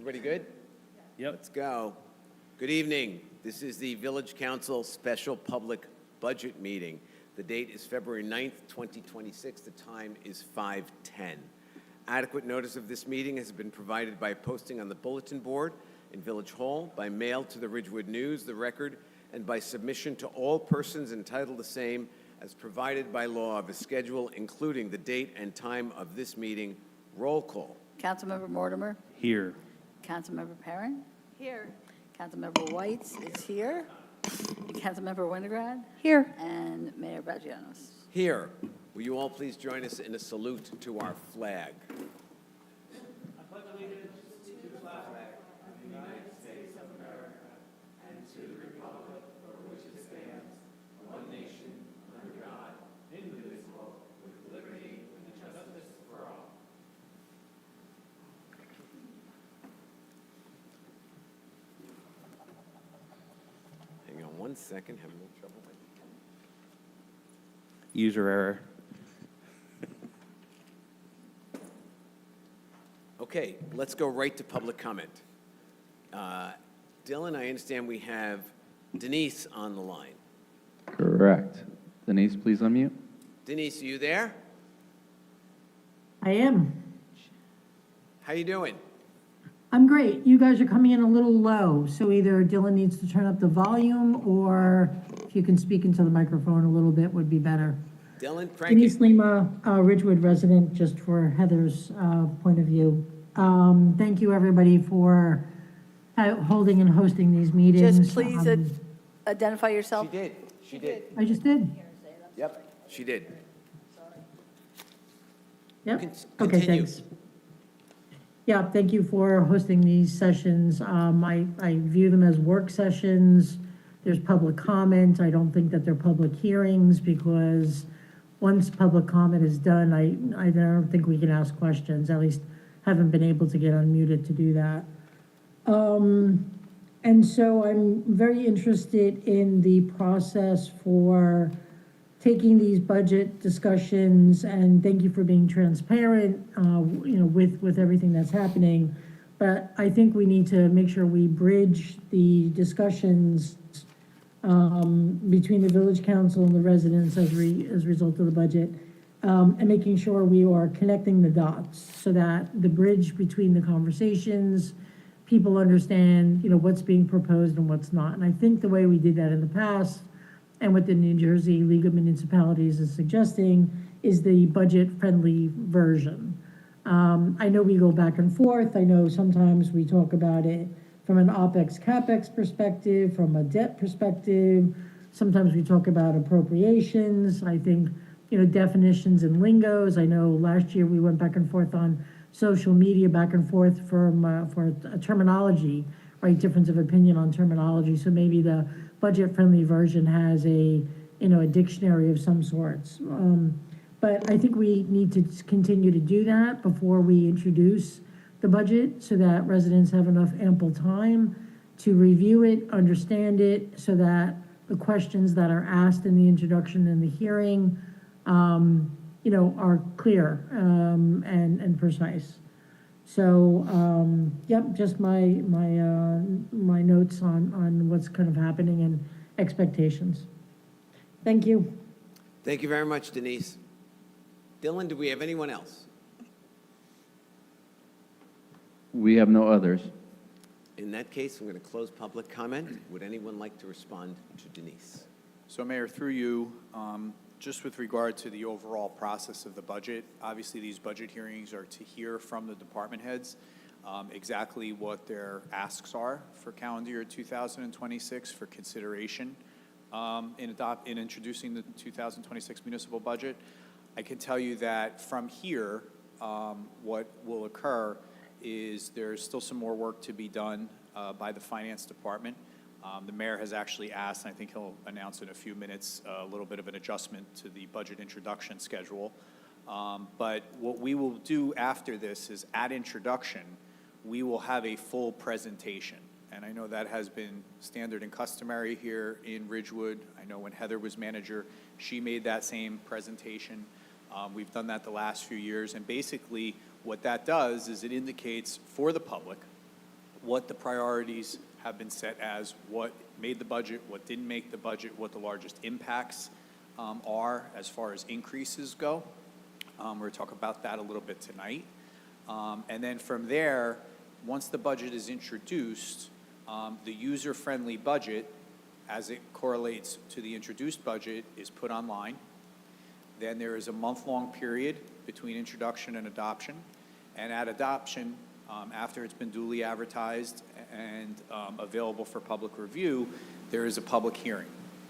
Everybody good? Yep. Let's go. Good evening. This is the Village Council Special Public Budget Meeting. The date is February 9th, 2026. The time is 5:10. Adequate notice of this meeting has been provided by posting on the bulletin board in Village Hall, by mail to the Ridgewood News, the Record, and by submission to all persons entitled the same as provided by law of a schedule, including the date and time of this meeting. Roll call. Councilmember Mortimer, Here. Councilmember Perrin. Here. Councilmember Whites is here. Councilmember Winograd. Here. And Mayor Bragianos. Here, will you all please join us in a salute to our flag? Hang on one second, having a little trouble. User error. Okay, let's go right to public comment. Dylan, I understand we have Denise on the line. Correct. Denise, please unmute. Denise, are you there? I am. How you doing? I'm great. You guys are coming in a little low, so either Dylan needs to turn up the volume, or if you can speak into the microphone a little bit would be better. Dylan, crank Denise it. Lima, Ridgewood resident, just for Heather's point of view. Thank you, everybody, for holding and hosting these meetings. Just please identify yourself. She did. She did. I just did. Yep, she did. Yep. Con- Okay, continue. thanks. Yeah, thank you for hosting these sessions. I view them as work sessions. There's public comment. I don't think that they're public hearings, because once public comment is done, I don't think we can ask questions. At least haven't been able to get unmuted to do that. And so I'm very interested in the process for taking these budget discussions, and thank you for being transparent, with everything that's happening. But I think we need to make sure we bridge the discussions between the village council and the residents as a result of the budget, and making sure we are connecting the dots so that the bridge between the conversations, people understand, what's being proposed and what's not. And I think the way we did that in the past, and what the New Jersey League of Municipalities is suggesting, is the budget-friendly version. I know we go back and forth. I know sometimes we talk about it from an OpEx, CapEx perspective, from a debt perspective. Sometimes we talk about appropriations. I think, definitions and lingos. I know last year we went back and forth on social media, back and forth for a terminology, right? Difference of opinion on terminology. So maybe the budget-friendly version has a dictionary of some sorts. But I think we need to continue to do that before we introduce the budget, so that residents have enough ample time to review it, understand it, so that the questions that are asked in the introduction and the hearing, are clear and precise. So, yep, just my notes on what's kind of happening and expectations. Thank you. Thank you very much, Denise. Dylan, do we have anyone else? We have no others. In that case, I'm going to close public comment. Would anyone like to respond to Denise? So, Mayor, through you, just with regard to the overall process of the budget, obviously these budget hearings are to hear from the department heads exactly what their asks are for calendar year 2026 for consideration in introducing the 2026 municipal budget. I can tell you that from here, what will occur is there's still some more work to be done by the finance department. The mayor has actually asked, and I think he'll announce in a few minutes, a little bit of an adjustment to the budget introduction schedule. But what we will do after this is, at introduction, we will have a full presentation. And I know that has been standard and customary here in Ridgewood. I know when Heather was manager, she made that same presentation. We've done that the last few years. And basically what that does is it indicates for the public what the priorities have been set as, what made the budget, what didn't make the budget, what the largest impacts are as far as increases go. We're going to talk about that a little bit tonight. And then from there, once the budget is introduced, the user-friendly budget, as it correlates to the introduced budget, is put online. Then there is a month-long period between introduction and adoption. And at adoption, after it's been duly advertised and available for public review, there is a public hearing.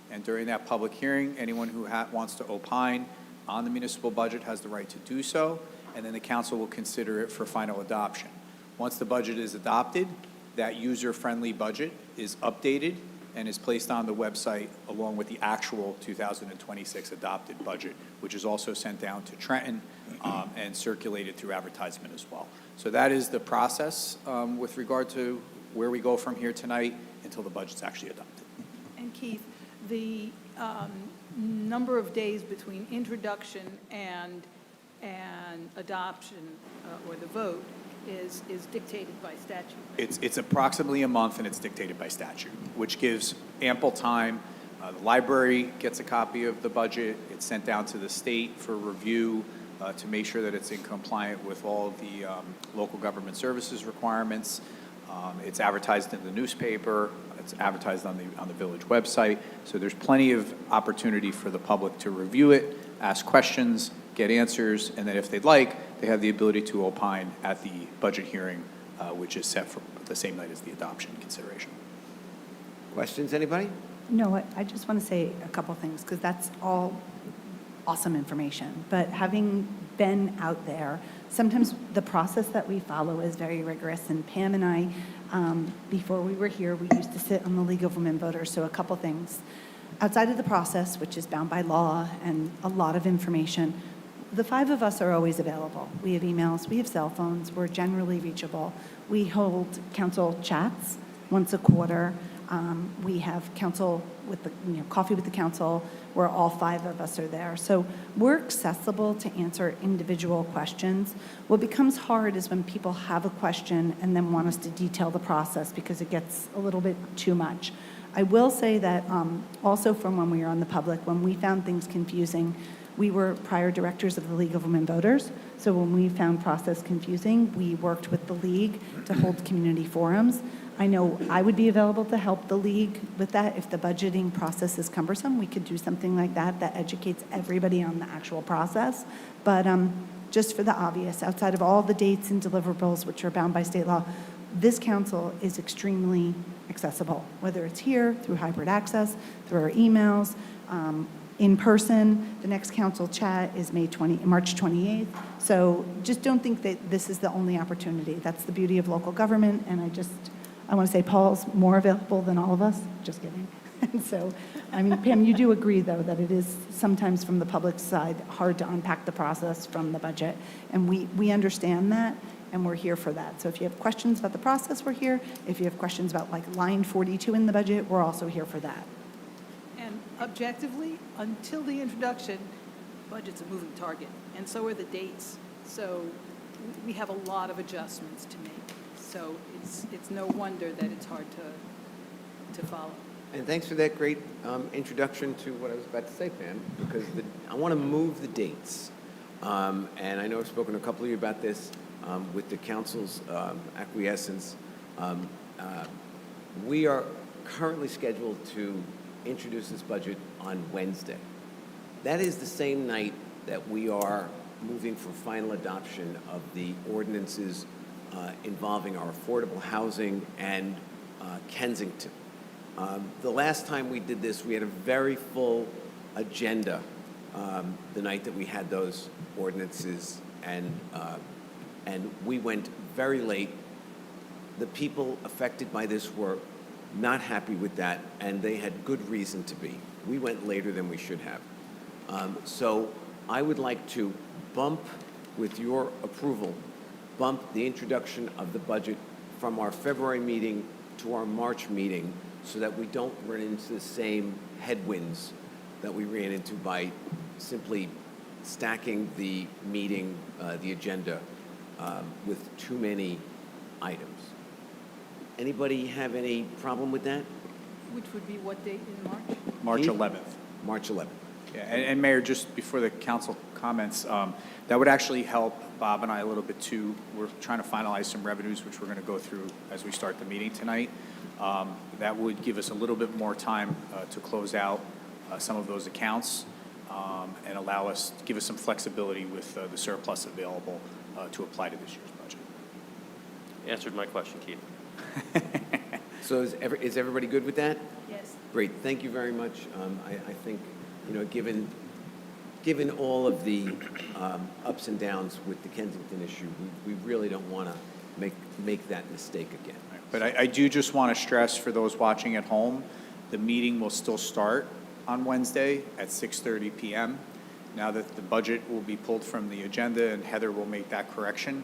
And during that public hearing, anyone who wants to opine on the municipal budget has the right to do so, and then the council will consider it for final adoption. Once the budget is adopted, that user-friendly budget is updated and is placed on the website along with the actual 2026 adopted budget, which is also sent down to Trenton and circulated through advertisement as well. So that is the process with regard to where we go from here tonight until the budget's actually adopted. And Keith, the number of days between introduction and adoption or the vote is dictated by statute. It's approximately a month, and it's dictated by statute, which gives ample time. The library gets a copy of the budget. It's sent down to the state for review to make sure that it's in compliant with all of the local government services requirements. It's advertised in the newspaper. It's advertised on the village website. So there's plenty of opportunity for the public to review it, ask questions, get answers, and then if they'd like, they have the ability to opine at the budget hearing, which is set for the same night as the adoption consideration. Questions, anybody? No, I just want to say a couple things, because that's all awesome information. But having been out there, sometimes the process that we follow is very rigorous. And Pam and I, before we were here, we used to sit on the League of Women Voters. So a couple things. Outside of the process, which is bound by law and a lot of information, the five of us are always available. We have emails, we have cell phones, we're generally reachable. We hold council chats once a quarter. We have council with the, coffee with the council, where all five of us are there. So we're accessible to answer individual questions. What becomes hard is when people have a question and then want us to detail the process, because it gets a little bit too much. I will say that also from when we were on the public, when we found things confusing, we were prior directors of the League of Women Voters. So when we found process confusing, we worked with the League to hold community forums. I know I would be available to help the League with that. If the budgeting process is cumbersome, we could do something like that that educates everybody on the actual process. But just for the obvious, outside of all the dates and deliverables, which are bound by state law, this council is extremely accessible, whether it's here, through hybrid access, through our emails, in person. The next council chat is March 28th. So just don't think that this is the only opportunity. That's the beauty of local government, and I want to say Paul's more available than all of us. Just kidding. And so, I mean, Pam, you do agree, though, that it is sometimes from the public side hard to unpack the process from the budget. And we understand that, and we're here for that. So if you have questions about the process, we're here. If you have questions about like line 42 in the budget, we're also here for that. And objectively, until the introduction, budget's a moving target, and so are the dates. So we have a lot of adjustments to make. So it's no wonder that it's hard to follow. And thanks for that great introduction to what I was about to say, Pam, because I want to move the dates. And I know I've spoken to a couple of you about this with the council's acquiescence. We are currently scheduled to introduce this budget on Wednesday. That is the same night that we are moving for final adoption of the ordinances involving our affordable housing and Kensington. The last time we did this, we had a very full agenda the night that we had those ordinances, and we went very late. The people affected by this were not happy with that, and they had good reason to be. We went later than we should have. So I would like to bump, with your approval, bump the introduction of the budget from our February meeting to our March meeting so that we don't run into the same headwinds that we ran into by simply stacking the meeting, the agenda, with too many items. Anybody have any problem with that? Which would be what date in March? March Keith? 11th. March 11th. Yeah, and Mayor, just before the council comments, that would actually help Bob and I a little bit too. We're trying to finalize some revenues, which we're going to go through as we start the meeting tonight. That would give us a little bit more time to close out some of those accounts and allow us, give us some flexibility with the surplus available to apply to this year's budget. Answered my question, Keith. So is everybody good with that? Yes. Great, thank you very much. I think, given all of the ups and downs with the Kensington issue, we really don't want to make that mistake again. But I do just want to stress for those watching at home, the meeting will still start on Wednesday at 6:30 PM. Now that the budget will be pulled from the agenda and Heather will make that correction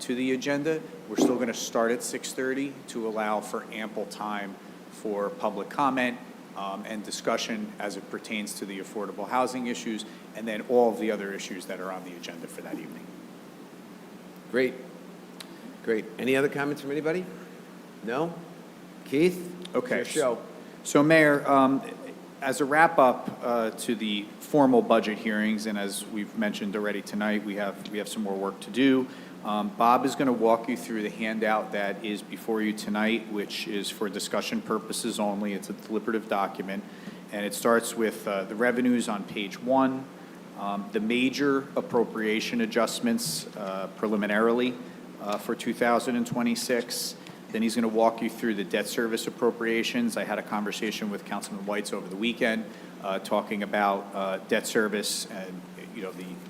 to the agenda, we're still going to start at 6:30 to allow for ample time for public comment and discussion as it pertains to the affordable housing issues, and then all of the other issues that are on the agenda for that evening. Great, great. Any other comments from anybody? No? Keith? Okay. It's your show. So Mayor, as a wrap-up to the formal budget hearings, and as we've mentioned already tonight, we have some more work to do. Bob is going to walk you through the handout that is before you tonight, which is for discussion purposes only. It's a deliberative document, and it starts with the revenues on page 1, the major appropriation adjustments preliminarily for 2026. Then he's going to walk you through the debt service appropriations. I had a conversation with Councilman Whites over the weekend talking about debt service and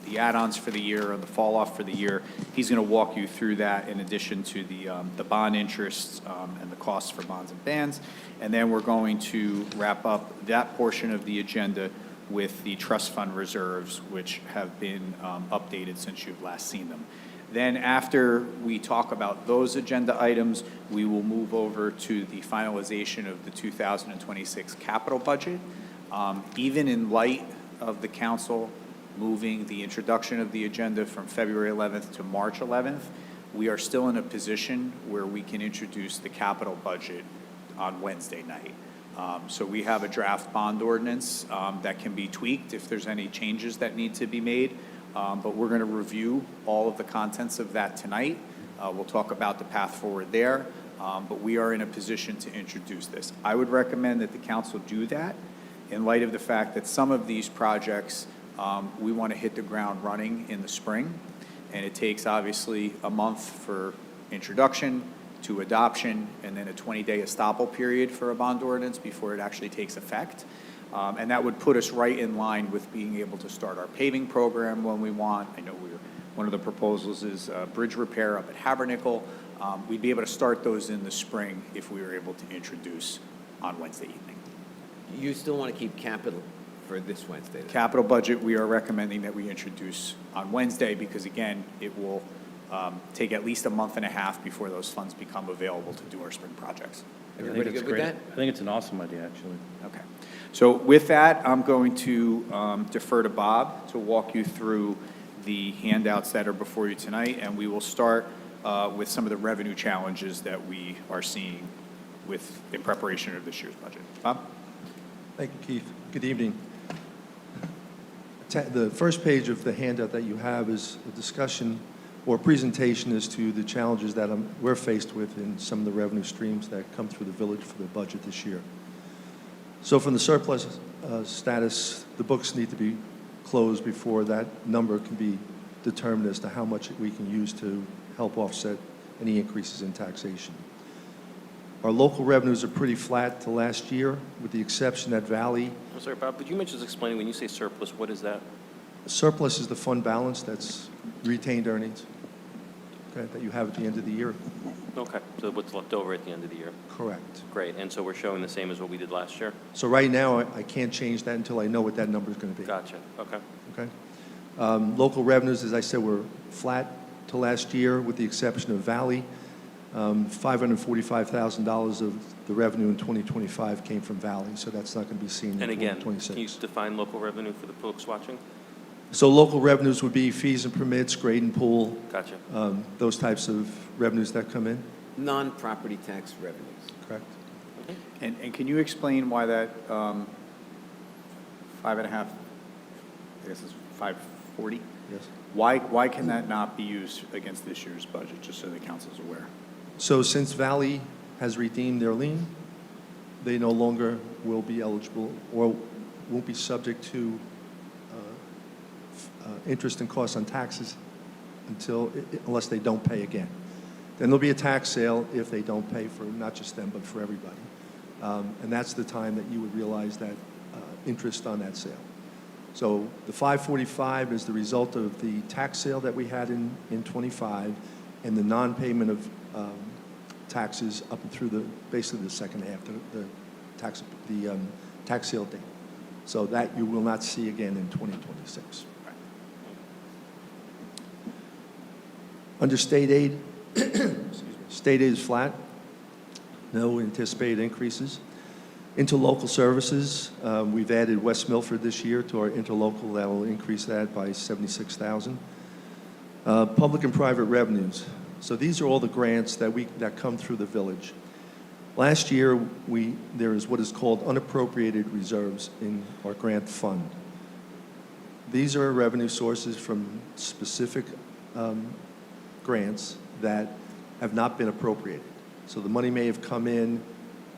the add-ons for the year and the fall-off for the year. He's going to walk you through that in addition to the bond interests and the costs for bonds and bands. And then we're going to wrap up that portion of the agenda with the trust fund reserves, which have been updated since you've last seen them. Then after we talk about those agenda items, we will move over to the finalization of the 2026 capital budget. Even in light of the council moving the introduction of the agenda from February 11th to March 11th, we are still in a position where we can introduce the capital budget on Wednesday night. So we have a draft bond ordinance that can be tweaked if there's any changes that need to be made. But we're going to review all of the contents of that tonight. We'll talk about the path forward there, but we are in a position to introduce this. I would recommend that the council do that in light of the fact that some of these projects, we want to hit the ground running in the spring, and it takes obviously a month for introduction to adoption, and then a 20-day estoppel period for a bond ordinance before it actually takes effect. And that would put us right in line with being able to start our paving program when we want. I know one of the proposals is bridge repair up at Habernickel. We'd be able to start those in the spring if we were able to introduce on Wednesday evening. You still want to keep capital for this Wednesday? then? Capital budget, we are recommending that we introduce on Wednesday because, again, it will take at least a month and a half before those funds become available to do our spring projects. Everybody good with that? I think it's an awesome idea, actually. Okay. So with that, I'm going to defer to Bob to walk you through the handouts that are before you tonight, and we will start with some of the revenue challenges that we are seeing in preparation of this year's budget. Bob? Thank you, Keith. Good evening. The first page of the handout that you have is a discussion or presentation as to the challenges that we're faced with in some of the revenue streams that come through the village for the budget this year. So from the surplus status, the books need to be closed before that number can be determined as to how much we can use to help offset any increases in taxation. Our local revenues are pretty flat to last year, with the exception that Valley. I'm sorry, Bob, would you mind just explaining, when you say surplus, what is that? Surplus is the fund balance, that's retained earnings, okay, that you have at the end of the year. Okay, so what's left over at the end of the year? Correct. Great, and so we're showing the same as what we did last year? So right now, I can't change that until I know what that number is going to be. Gotcha, okay. Okay? Local revenues, as I said, were flat to last year, with the exception of Valley. $545,000 of the revenue in 2025 came from Valley, so that's not going to be seen in And again, 2026. can you define local revenue for the folks watching? So local revenues would be fees and permits, grade and pool, Gotcha. those types of revenues that come in. non-property tax revenues. Correct? And can you explain why that 5.5, I guess it's 540? Yes. Why can that not be used against this year's budget, just so the council's aware? So since Valley has redeemed their lien, they no longer will be eligible or won't be subject to interest and costs on taxes unless they don't pay again. Then there'll be a tax sale if they don't pay for not just them, but for everybody. And that's the time that you would realize that interest on that sale. So the 545 is the result of the tax sale that we had in '25 and the non-payment of taxes up and through basically the second half, the tax sale date. So that you will not see again in 2026. Under state aid, excuse me, state aid is flat. No anticipated increases. Interlocal services, we've added West Milford this year to our interlocal. That will increase that by $76,000. Public and private revenues. So these are all the grants that come through the village. Last year, there is what is called unappropriated reserves in our grant fund. These are revenue sources from specific grants that have not been appropriated. So the money may have come in,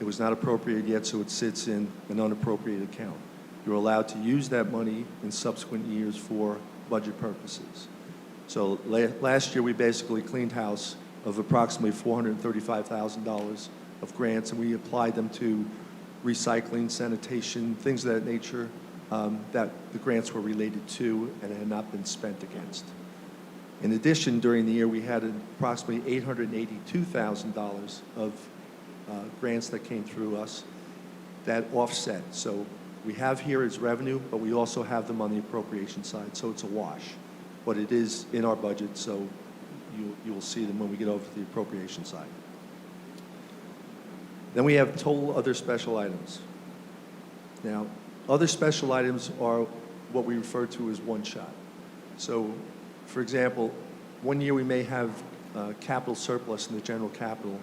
it was not appropriated yet, so it sits in an unappropriated account. You're allowed to use that money in subsequent years for budget purposes. So last year, we basically cleaned house of approximately $435,000 of grants, and we applied them to recycling, sanitation, things of that nature that the grants were related to and had not been spent against. In addition, during the year, we had approximately $882,000 of grants that came through us that offset. So we have here as revenue, but we also have them on the appropriation side, so it's a wash. But it is in our budget, so you will see them when we get over to the appropriation side. Then we have total other special items. Now, other special items are what we refer to as one shot. So, for example, one year we may have capital surplus in the general capital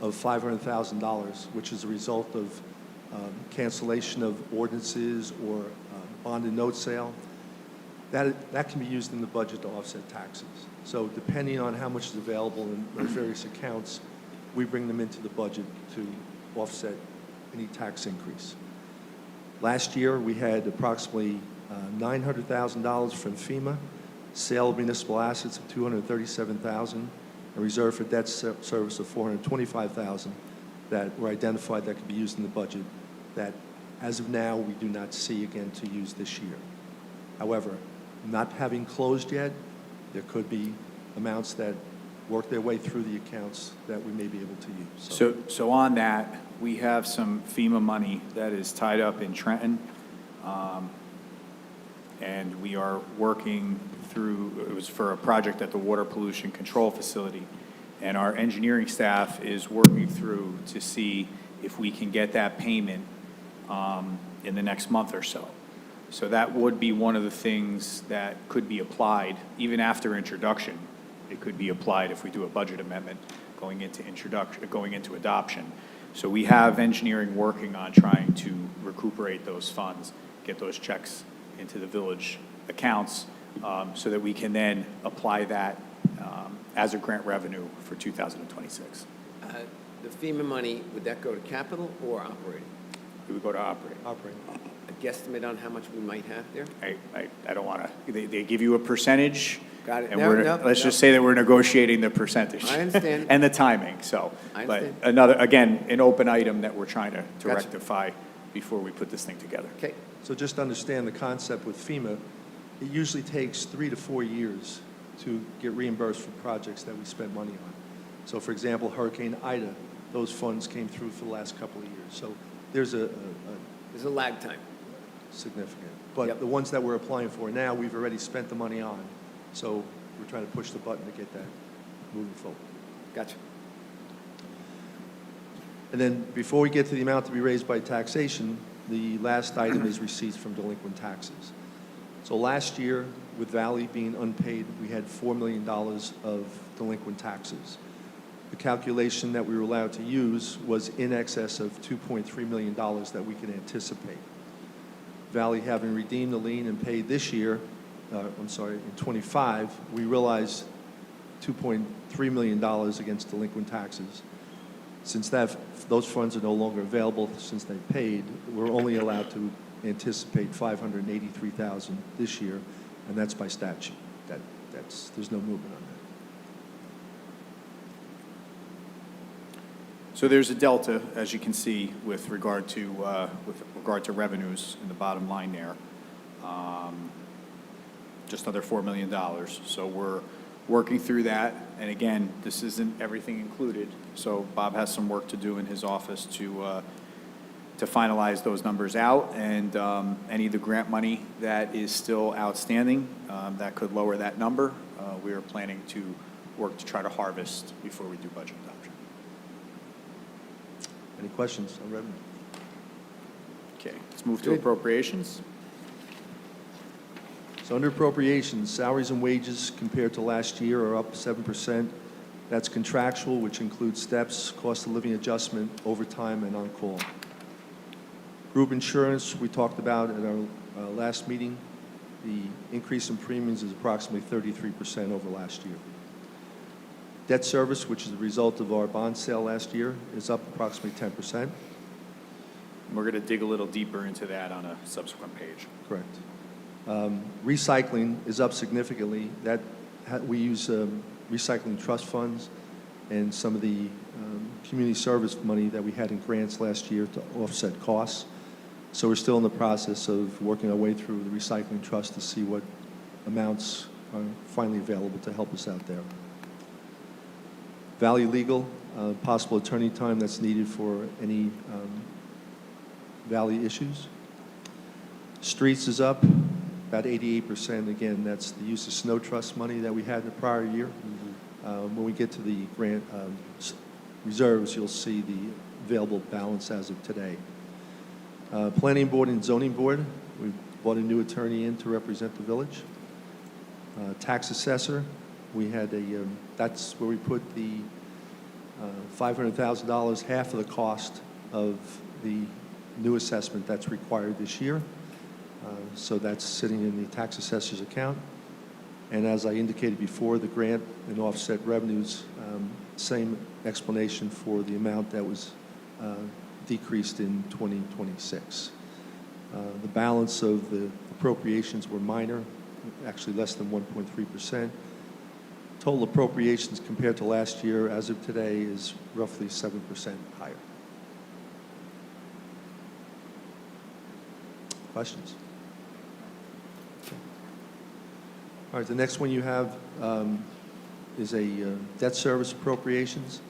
of $500,000, which is a result of cancellation of ordinances or bond and note sale. That can be used in the budget to offset taxes. So depending on how much is available in those various accounts, we bring them into the budget to offset any tax increase. Last year, we had approximately $900,000 from FEMA, sale of municipal assets of $237,000, a reserve for debt service of $425,000 that were identified that could be used in the budget that, as of now, we do not see again to use this year. However, not having closed yet, there could be amounts that work their way through the accounts that we may be able to use. So on that, we have some FEMA money that is tied up in Trenton, and we are working through, it was for a project at the Water Pollution Control Facility, and our engineering staff is working through to see if we can get that payment in the next month or so. So that would be one of the things that could be applied, even after introduction. It could be applied if we do a budget amendment going into adoption. So we have engineering working on trying to recuperate those funds, get those checks into the village accounts, so that we can then apply that as a grant revenue for 2026. The FEMA money, would that go to capital or operating? It would go to operating. Operating. A guesstimate on how much we might have there? I don't want to, they give you a percentage. Got it. And No, let's just say that we're negotiating the percentage. I understand. And the timing, so. I But understand. another, again, an open item that we're trying to Gotcha. rectify before we put this thing together. Okay. So just to understand the concept with FEMA, it usually takes 3 to 4 years to get reimbursed for projects that we spent money on. So for example, Hurricane Ida, those funds came through for the last couple of years. So there's There's a lag time. significant. But Yep. the ones that we're applying for now, we've already spent the money on. So we're trying to push the button to get that moving forward. Gotcha. And then before we get to the amount to be raised by taxation, the last item is receipts from delinquent taxes. So last year, with Valley being unpaid, we had $4 million of delinquent taxes. the calculation that we were allowed to use was in excess of $2.3 million that we could anticipate. Valley having redeemed the lien and paid this year, in '25, we realized $2.3 million against delinquent taxes. Since those funds are no longer available, since they paid, we're only allowed to anticipate $583,000 this year, and that's by statute. There's no movement on that. So there's a delta, as you can see, with regard to revenues in the bottom line there. Just under $4 million. So we're working through that. And again, this isn't everything included. So Bob has some work to do in his office to finalize those numbers out. And any of the grant money that is still outstanding that could lower that number, we are planning to work to try to harvest before we do budget adoption. Any questions on revenue? Okay, let's move to appropriations. So under appropriations, salaries and wages compared to last year are up 7%. That's contractual, which includes steps, cost of living adjustment, overtime, and on-call. Group insurance, we talked about at our last meeting. The increase in premiums is approximately 33% over last year. Debt service, which is the result of our bond sale last year, is up approximately 10%. We're going to dig a little deeper into that on a subsequent page. Correct. Recycling is up significantly. We use recycling trust funds and some of the community service money that we had in grants last year to offset costs. So we're still in the process of working our way through the recycling trust to see what amounts are finally available to help us out there. Valley Legal, possible attorney time that's needed for any Valley issues. Streets is up about 88%. Again, that's the use of snow trust money that we had in the prior year. When we get to the grant reserves, you'll see the available balance as of today. Planning Board and Zoning Board, we brought a new attorney in to represent the village. Tax assessor, we had that's where we put the $500,000, half of the cost of the new assessment that's required this year. So that's sitting in the tax assessor's account. And as I indicated before, the grant and offset revenues, same explanation for the amount that was decreased in 2026. The balance of the appropriations were minor, actually less than 1.3%. Total appropriations compared to last year, as of today, is roughly 7% higher. Questions? All right, the next one you have is a debt service appropriations.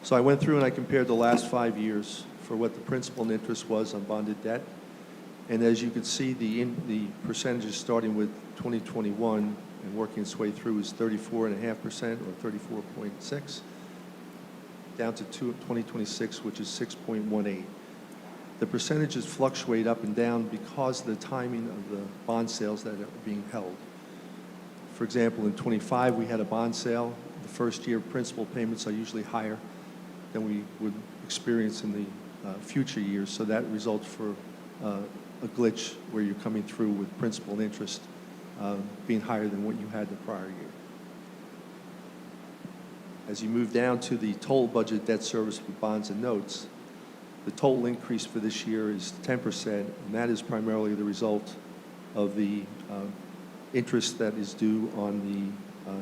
So I went through and I compared the last 5 years for what the principal and interest was on bonded debt. And as you can see, the percentages starting with 2021 and working its way through is 34.5% or 34.6, down to 2026, which is 6.18. The percentages fluctuate up and down because of the timing of the bond sales that are being held. For example, in '25, we had a bond sale. The first year principal payments are usually higher than we would experience in the future years, so that results for a glitch where you're coming through with principal and interest being higher than what you had the prior year. As you move down to the total budget debt service for bonds and notes, the total increase for this year is 10%, and that is primarily the result of the interest that is due on the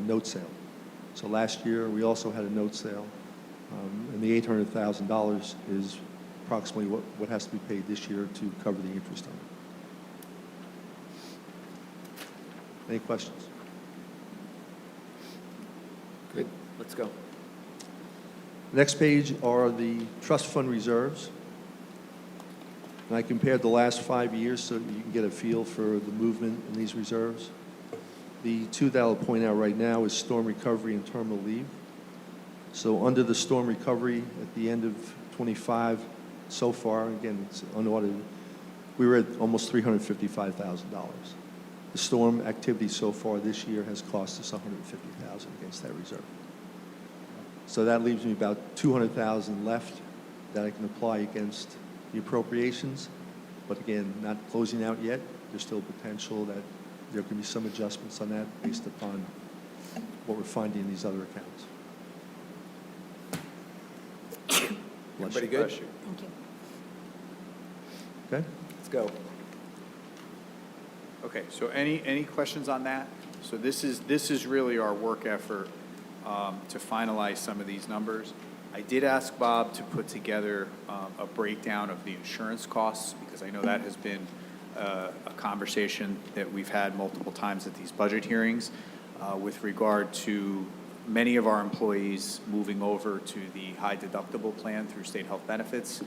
note sale. So last year, we also had a note sale, and the $800,000 is approximately what has to be paid this year to cover the interest on it. Any questions? Good, let's go. Next page are the trust fund reserves. And I compared the last 5 years so you can get a feel for the movement in these reserves. The two that I'll point out right now is storm recovery and terminal leave. So under the storm recovery at the end of '25, so far, again, it's unaudited, we were at almost $355,000. The storm activity so far this year has cost us $150,000 against that reserve. So that leaves me about 200,000 left that I can apply against the appropriations. But again, not closing out yet. There's still potential that there can be some adjustments on that based upon what we're finding in these other accounts. Bless Everybody you. good? Thank you. Okay? Let's go. Okay, so any questions on that? So this is really our work effort to finalize some of these numbers. I did ask Bob to put together a breakdown of the insurance costs, because I know that has been a conversation that we've had multiple times at these budget hearings with regard to many of our employees moving over to the high deductible plan through state health benefits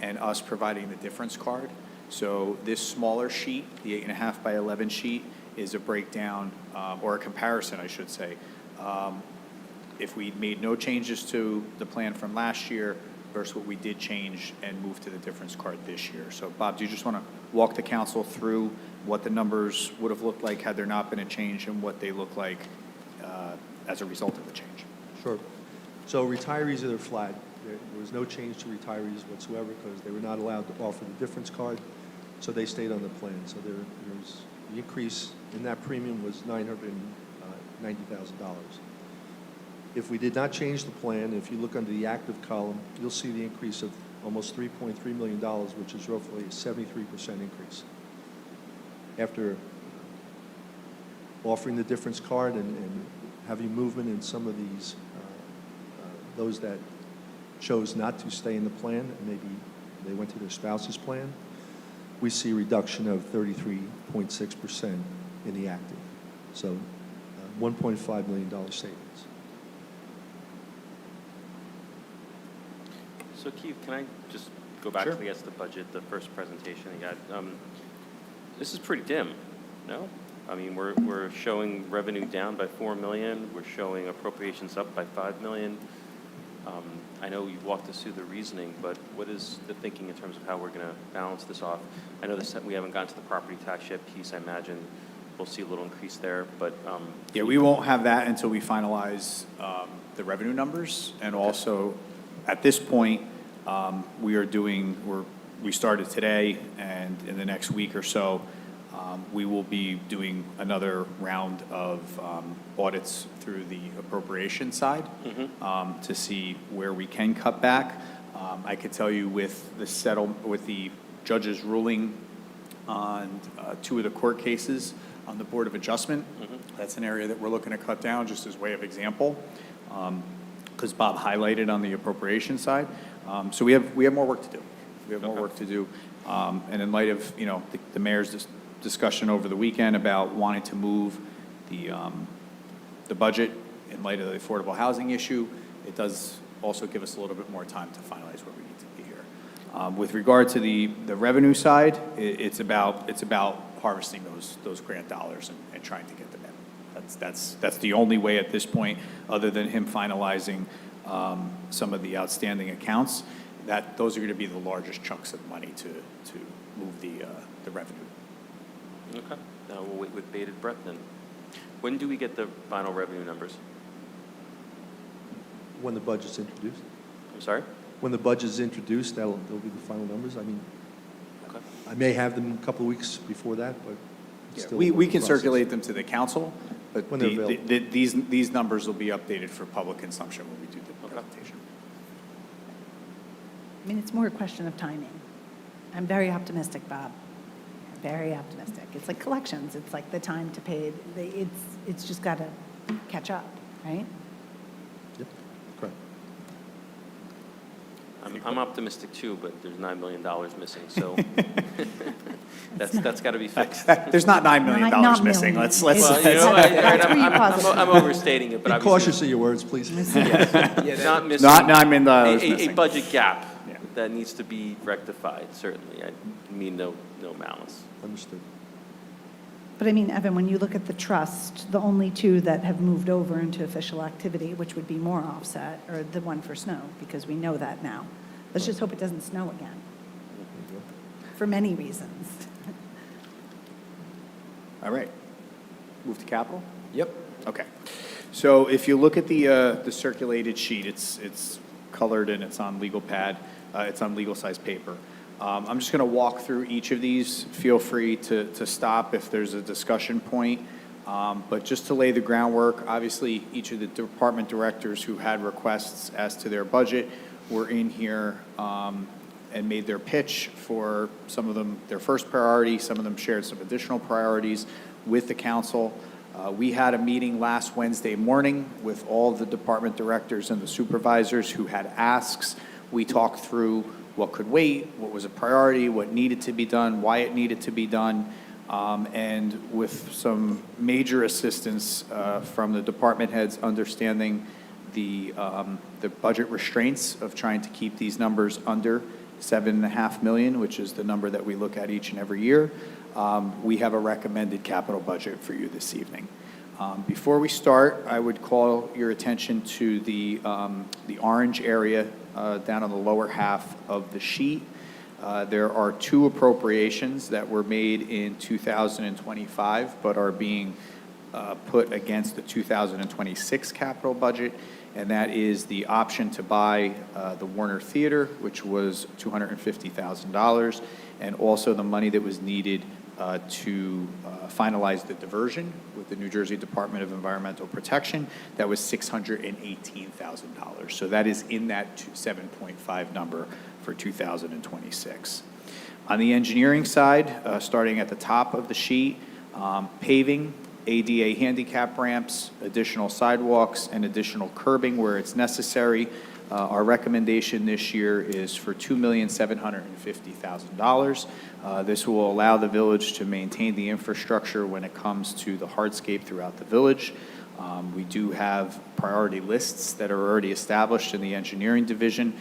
and us providing the difference card. So this smaller sheet, the 8.5 by 11 sheet, is a breakdown, or a comparison, I should say. If we made no changes to the plan from last year versus what we did change and move to the difference card this year. So Bob, do you just want to walk the council through what the numbers would have looked like had there not been a change and what they look like as a result of the change? Sure. So retirees are flat. There was no change to retirees whatsoever because they were not allowed to offer the difference card, so they stayed on the plan. So there's the increase in that premium was $990,000. If we did not change the plan, if you look under the active column, you'll see the increase of almost $3.3 million, which is roughly a 73% increase. After offering the difference card and having movement in some of these, those that chose not to stay in the plan, and maybe they went to their spouse's plan, we see a reduction of 33.6% in the active. So $1.5 million savings. So Keith, can I just go back Sure. to, I guess, the budget, the first presentation you had? This is pretty dim, no? I mean, we're showing revenue down by 4 million. We're showing appropriations up by 5 million. I know you walked us through the reasoning, but what is the thinking in terms of how we're going to balance this off? I know we haven't gotten to the property tax yet piece. I imagine we'll see a little increase there, but Yeah, we won't have that until we finalize the revenue numbers. And also, at this point, we started today, and in the next week or so, we will be doing another round of audits through the appropriation side to see where we can cut back. I could tell you with the judge's ruling on 2 of the court cases on the Board of Adjustment, that's an area that we're looking to cut down, just as way of example, because Bob highlighted on the appropriation side. So we have more work to do. We have more work to do. And in light of, the mayor's discussion over the weekend about wanting to move the budget in light of the affordable housing issue, it does also give us a little bit more time to finalize where we need to be here. With regard to the revenue side, it's about harvesting those grant dollars and trying to get them in. That's the only way at this point, other than him finalizing some of the outstanding accounts, that those are going to be the largest chunks of money to move the revenue. okay. Now we'll wait with bated breath then. When do we get the final revenue numbers? When the budget's introduced. I'm sorry? When the budget's introduced, they'll be the final numbers. I mean, Okay. I may have them a couple of weeks before that, but Yeah, still. we can process. circulate them to the council, but When they're available. these numbers will be updated for public consumption when we do the presentation. I mean, it's more a question of timing. I'm very optimistic, Bob. Very optimistic. It's like collections. It's like the time to pay. It's just got to catch up, right? Yep, correct. I'm optimistic too, but there's $9 million missing, so that's got to be fixed. There's not $9 million Not missing. million. Let's. Well, That's where you pause it. I'm overstating it, but Be obviously. cautious of your words, please. Not missing. Not $9 million A missing. budget gap Yeah. that needs to be rectified, certainly. I mean no malice. Understood. But I mean, Evan, when you look at the trust, the only 2 that have moved over into official activity, which would be more offset, are the one for snow, because we know that now. Let's just hope it doesn't snow again, There you go. for many reasons. All right. Move to capital? Yep. Okay. So if you look at the circulated sheet, it's colored and it's on legal pad, it's on legal size paper. I'm just going to walk through each of these. Feel free to stop if there's a discussion point. But just to lay the groundwork, obviously, each of the department directors who had requests as to their budget were in here and made their pitch for some of them, their first priority, some of them shared some additional priorities with the council. We had a meeting last Wednesday morning with all the department directors and the supervisors who had asks. We talked through what could wait, what was a priority, what needed to be done, why it needed to be done, and with some major assistance from the department heads understanding the budget restraints of trying to keep these numbers under $7.5 million, which is the number that we look at each and every year. We have a recommended capital budget for you this evening. Before we start, I would call your attention to the orange area down on the lower half of the sheet. There are two appropriations that were made in 2025, but are being put against the 2026 capital budget, and that is the option to buy the Warner Theater, which was $250,000, and also the money that was needed to finalize the diversion with the New Jersey Department of Environmental Protection. That was $618,000. So that is in that 7.5 number for 2026. On the engineering side, starting at the top of the sheet, paving, ADA handicap ramps, additional sidewalks, and additional curbing where it's necessary. Our recommendation this year is for $2,750,000. This will allow the village to maintain the infrastructure when it comes to the hardscape throughout the village. We do have priority lists that are already established in the engineering division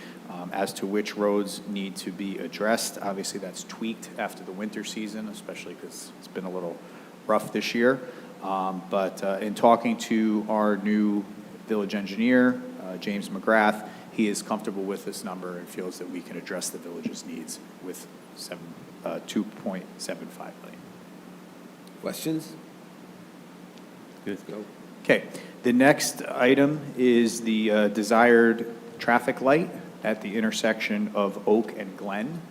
as to which roads need to be addressed. Obviously, that's tweaked after the winter season, especially because it's been a little rough this year. But in talking to our new village engineer, James McGrath, he is comfortable with this number and feels that we can address the village's needs with $2.75 million. Questions? Good. Go. Okay, the next item is the desired traffic light at the intersection of Oak and Glen.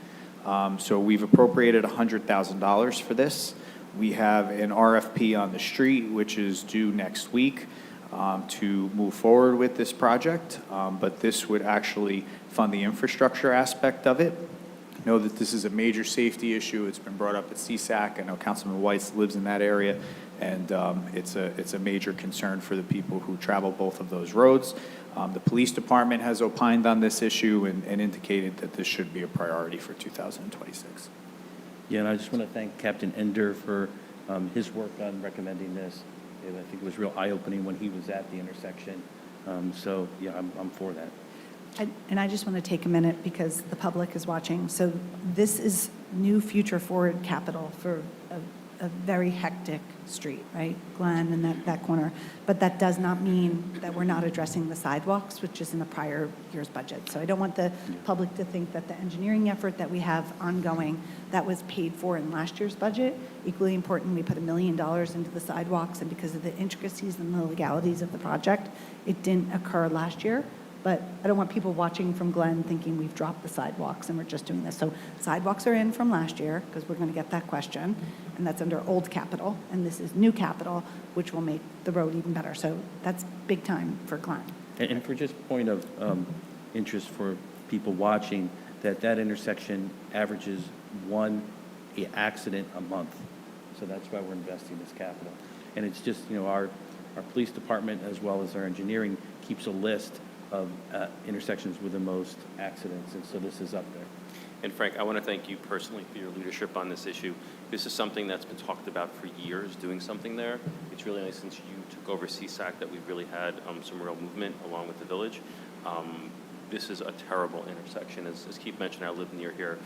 So we've appropriated $100,000 for this. We have an RFP on the street, which is due next week to move forward with this project, but this would actually fund the infrastructure aspect of it. Know that this is a major safety issue. It's been brought up at CSAC. I know Councilman Weitz lives in that area, and it's a major concern for the people who travel both of those roads. The police department has opined on this issue and indicated that this should be a priority for 2026. Yeah, and I just want to thank Captain Ender for his work on recommending this. And I think it was real eye-opening when he was at the intersection. So, yeah, I'm for that. And I just want to take a minute because the public is watching. So this is new future forward capital for a very hectic street, right? Glen and that corner. But that does not mean that we're not addressing the sidewalks, which is in the prior year's budget. So I don't want the public to think that the engineering effort that we have ongoing, that was paid for in last year's budget. Equally important, we put $1 million into the sidewalks, and because of the intricacies and the legalities of the project, it didn't occur last year. But I don't want people watching from Glen thinking we've dropped the sidewalks and we're just doing this. So sidewalks are in from last year, because we're going to get that question, and that's under old capital, and this is new capital, which will make the road even better. So that's big time for Glen. And for just point of interest for people watching, that intersection averages one accident a month. So that's why we're investing this capital. And it's just, our police department as well as our engineering keeps a list of intersections with the most accidents, and so this is up there. And Frank, I want to thank you personally for your leadership on this issue. This is something that's been talked about for years, doing something there. It's really nice since you took over CSAC that we've really had some real movement along with the village. This is a terrible intersection. As Keith mentioned, I live near here.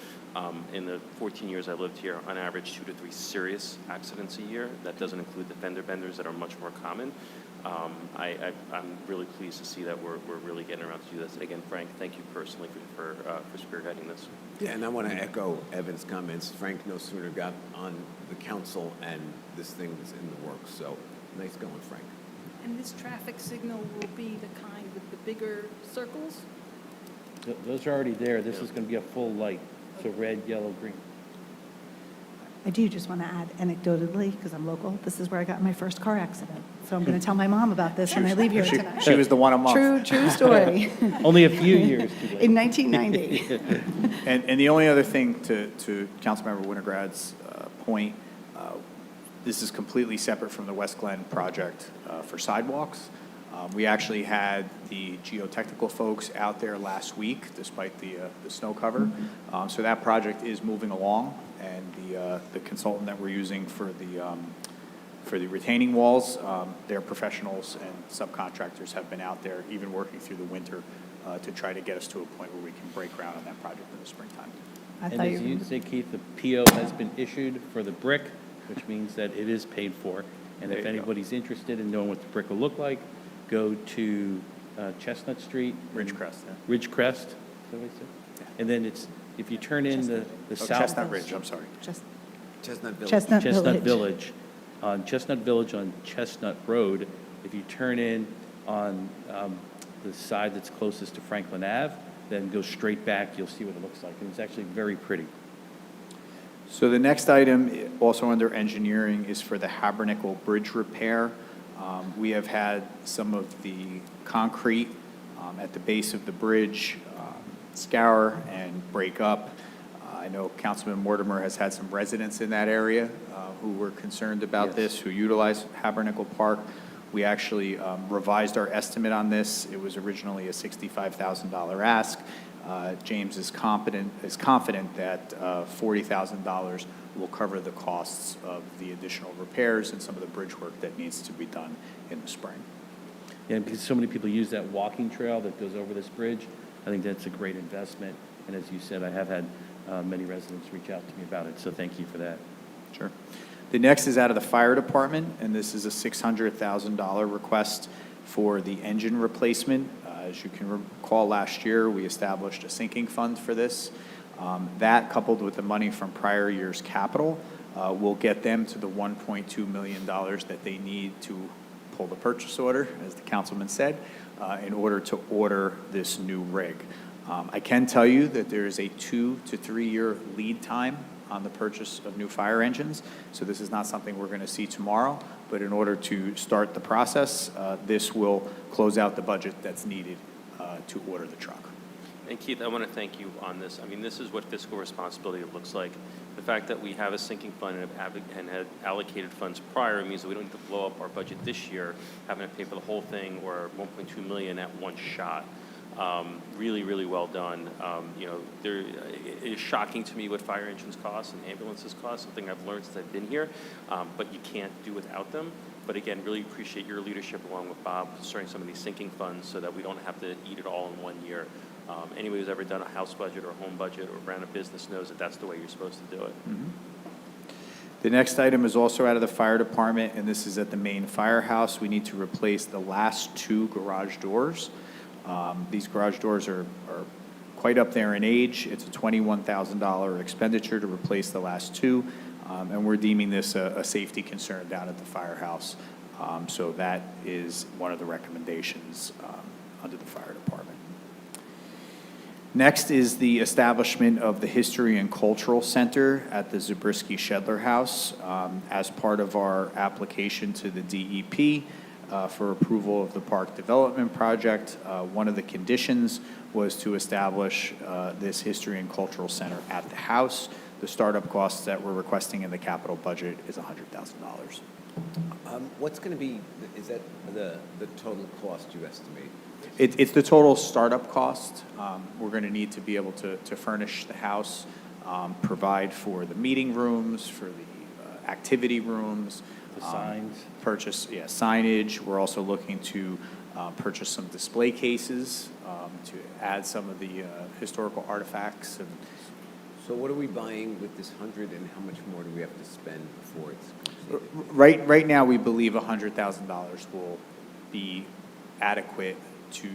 In the 14 years I lived here, on average, 2 to 3 serious accidents a year. That doesn't include the fender benders that are much more common. I'm really pleased to see that we're really getting around to do this. And again, Frank, thank you personally for spearheading this. Yeah, and I want to echo Evan's comments. Frank no sooner got on the council and this thing was in the works, so nice going, Frank. And this traffic signal will be the kind with the bigger circles? Those are already there. This is going to be a full light, so red, yellow, green. I do just want to add anecdotally, because I'm local, this is where I got in my first car accident. So I'm going to tell my mom about this when I leave here tonight. She was the one a month. True story. Only a few years too late. In 1990. And the only other thing to Councilmember Winograd's point, this is completely separate from the West Glen project for sidewalks. We actually had the geotechnical folks out there last week, despite the snow cover. So that project is moving along, and the consultant that we're using for the retaining walls, their professionals and subcontractors have been out there, even working through the winter, to try to get us to a point where we can break ground on that project in the springtime. I And thought as you you were, say, Keith, the PO has been issued for the brick, which means that it is paid for. And There if you go. anybody's interested in knowing what the brick will look like, go to Chestnut Street. Ridgecrest, yeah. Ridgecrest, is that what I said? And then it's, if you turn in the Oh, south. Chestnut Ridge, I'm sorry. just Chestnut Village. Chestnut Chestnut Village. Village. On Chestnut Village on Chestnut Road, if you turn in on the side that's closest to Franklin Ave, then go straight back, you'll see what it looks like. And it's actually very pretty. So the next item, also under engineering, is for the Habernickel Bridge repair. We have had some of the concrete at the base of the bridge scour and break up. I know Councilman Mortimer has had some residents in that area who were concerned about Yes. this, who utilize Habernickel Park. We actually revised our estimate on this. It was originally a $65,000 ask. James is confident that $40,000 will cover the costs of the additional repairs and some of the bridge work that needs to be done in the spring. Yeah, because so many people use that walking trail that goes over this bridge. I think that's a great investment. And as you said, I have had many residents reach out to me about it, so thank you for that. Sure. The next is out of the fire department, and this is a $600,000 request for the engine replacement. As you can recall, last year, we established a sinking fund for this. That, coupled with the money from prior year's capital, will get them to the $1.2 million that they need to pull the purchase order, as the councilman said, in order to order this new rig. I can tell you that there is a 2 to 3 year lead time on the purchase of new fire engines, so this is not something we're going to see tomorrow, but in order to start the process, this will close out the budget that's needed to order the truck. And Keith, I want to thank you on this. I mean, this is what fiscal responsibility looks like. The fact that we have a sinking fund and had allocated funds prior means that we don't need to blow up our budget this year, having to pay for the whole thing or $1.2 million at one shot. Really, really well done. You know, it is shocking to me what fire engines cost and ambulances cost, something I've learned since I've been here, but you can't do without them. But again, really appreciate your leadership along with Bob starting some of these sinking funds so that we don't have to eat it all in 1 year. Anybody who's ever done a house budget or a home budget or ran a business knows that that's the way you're supposed to do it. Mm-hmm. The next item is also out of the fire department, and this is at the main firehouse. We need to replace the last 2 garage doors. These garage doors are quite up there in age. It's a $21,000 expenditure to replace the last 2, and we're deeming this a safety concern down at the firehouse. So that is one of the recommendations under the fire department. Next is the establishment of the History and Cultural Center at the Zabriskie Shedler House. As part of our application to the DEP for approval of the park development project, one of the conditions was to establish this History and Cultural Center at the house. The startup costs that we're requesting in the capital budget is $100,000. What's going to be, is that the total cost you estimate? It's the total startup cost. We're going to need to be able to furnish the house, provide for the meeting rooms, for the activity rooms. The signs. Purchase, signage. We're also looking to purchase some display cases to add some of the historical artifacts. And So what are we buying with this 100, and how much more do we have to spend before it's completed? right now, we believe $100,000 will be adequate to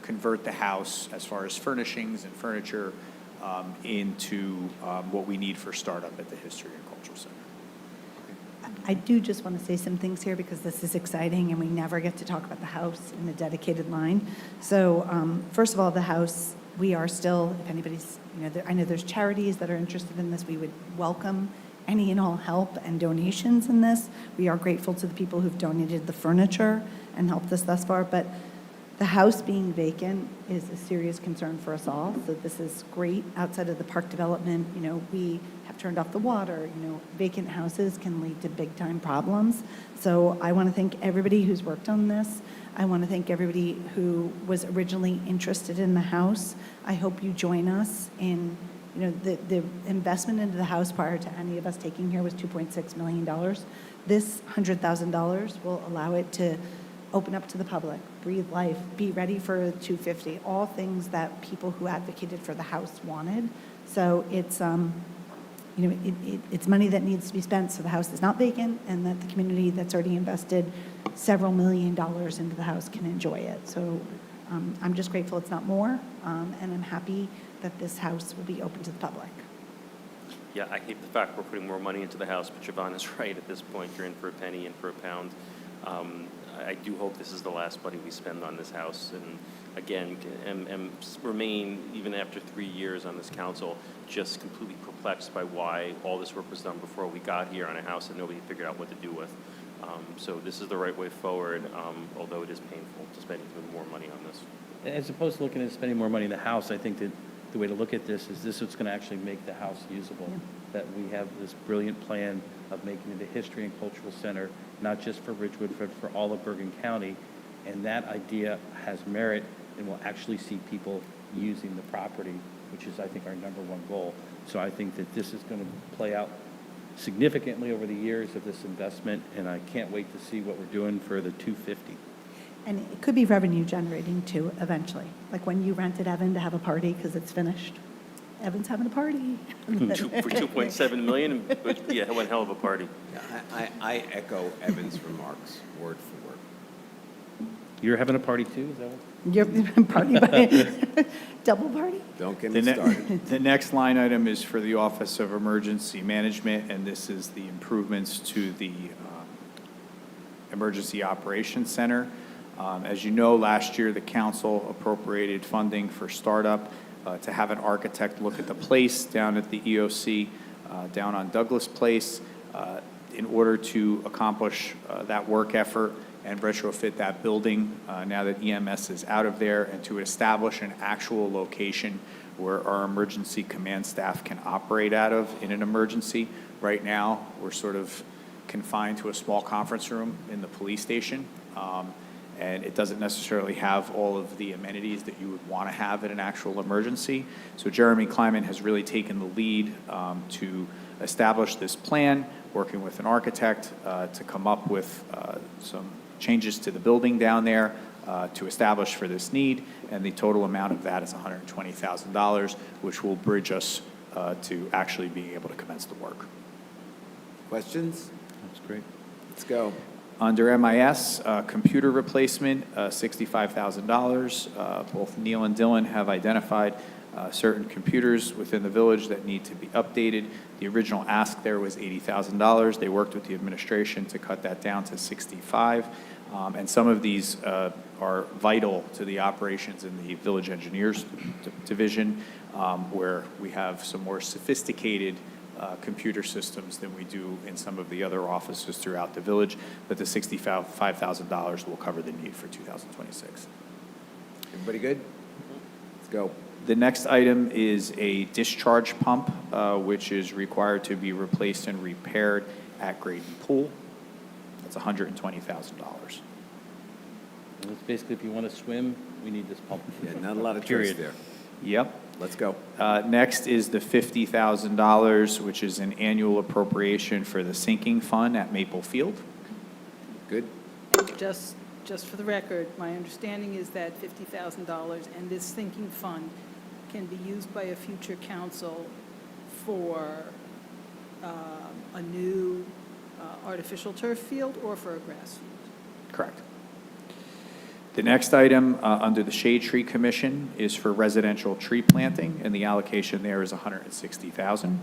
convert the house as far as furnishings and furniture into what we need for startup at the History and Cultural Center. I do just want to say some things here because this is exciting and we never get to talk about the house in a dedicated line. So first of all, the house, we are still, if anybody's, I know there's charities that are interested in this. We would welcome any and all help and donations in this. We are grateful to the people who've donated the furniture and helped us thus far, but the house being vacant is a serious concern for us all. So this is great. Outside of the park development, we have turned off the water. Vacant houses can lead to big time problems. So I want to thank everybody who's worked on this. I want to thank everybody who was originally interested in the house. I hope you join us in, the investment into the house prior to any of us taking here was $2.6 million. This $100,000 will allow it to open up to the public, breathe life, be ready for 250, all things that people who advocated for the house wanted. So it's, it's money that needs to be spent so the house is not vacant and that the community that's already invested several $1 million into the house can enjoy it. So I'm just grateful it's not more, and I'm happy that this house will be open to the public. Yeah, I hate the fact we're putting more money into the house, but Siobhan is right. At this point, you're in for a penny, in for a pound. I do hope this is the last money we spend on this house. And again, remain, even after 3 years on this council, just completely perplexed by why all this work was done before we got here on a house that nobody figured out what to do with. So this is the right way forward, although it is painful to spend even more money on this. As opposed to looking at spending more money in the house, I think that the way to look at this is what's going to actually make the house usable. Yeah. That we have this brilliant plan of making it a history and cultural center, not just for Ridgewood, but for all of Bergen County. And that idea has merit and will actually see people using the property, which is, I think, our number one goal. So I think that this is going to play out significantly over the years of this investment, and I can't wait to see what we're doing for the 250. And it could be revenue generating too, eventually. Like when you rented Evan to have a party because it's finished. Evan's having a party. For $2.7 million, but yeah, one hell of a party. Yeah, I echo Evan's remarks, word for word. You're having a party too, is that what? Your party, by double party? Don't get me started. The next line item is for the Office of Emergency Management, and this is the improvements to the Emergency Operations Center. As you know, last year, the council appropriated funding for startup to have an architect look at the place down at the EOC, down on Douglas Place, in order to accomplish that work effort and retrofit that building now that EMS is out of there, and to establish an actual location where our emergency command staff can operate out of in an emergency. Right now, we're sort of confined to a small conference room in the police station. And it doesn't necessarily have all of the amenities that you would want to have in an actual emergency. So Jeremy Kleiman has really taken the lead to establish this plan, working with an architect to come up with some changes to the building down there to establish for this need, and the total amount of that is $120,000, which will bridge us to actually being able to commence the work. Questions? That's great. Let's go. Under MIS, computer replacement, $65,000. Both Neil and Dylan have identified certain computers within the village that need to be updated. The original ask there was $80,000. They worked with the administration to cut that down to $65,000. And some of these are vital to the operations in the village engineers division, where we have some more sophisticated computer systems than we do in some of the other offices throughout the village, but the $65,000 will cover the need for 2026. Everybody good? Let's go. The next item is a discharge pump, which is required to be replaced and repaired at Graydon Pool. That's $120,000. And it's basically, if you want to swim, we need this pump. Yeah, not a lot of choice Period. there. Yep. Let's go. Next is the $50,000, which is an annual appropriation for the sinking fund at Maple Field. Good? And just for the record, my understanding is that $50,000 and this sinking fund can be used by a future council for a new artificial turf field or for a grass field. Correct. The next item under the Shade Tree Commission is for residential tree planting, and the allocation there is $160,000.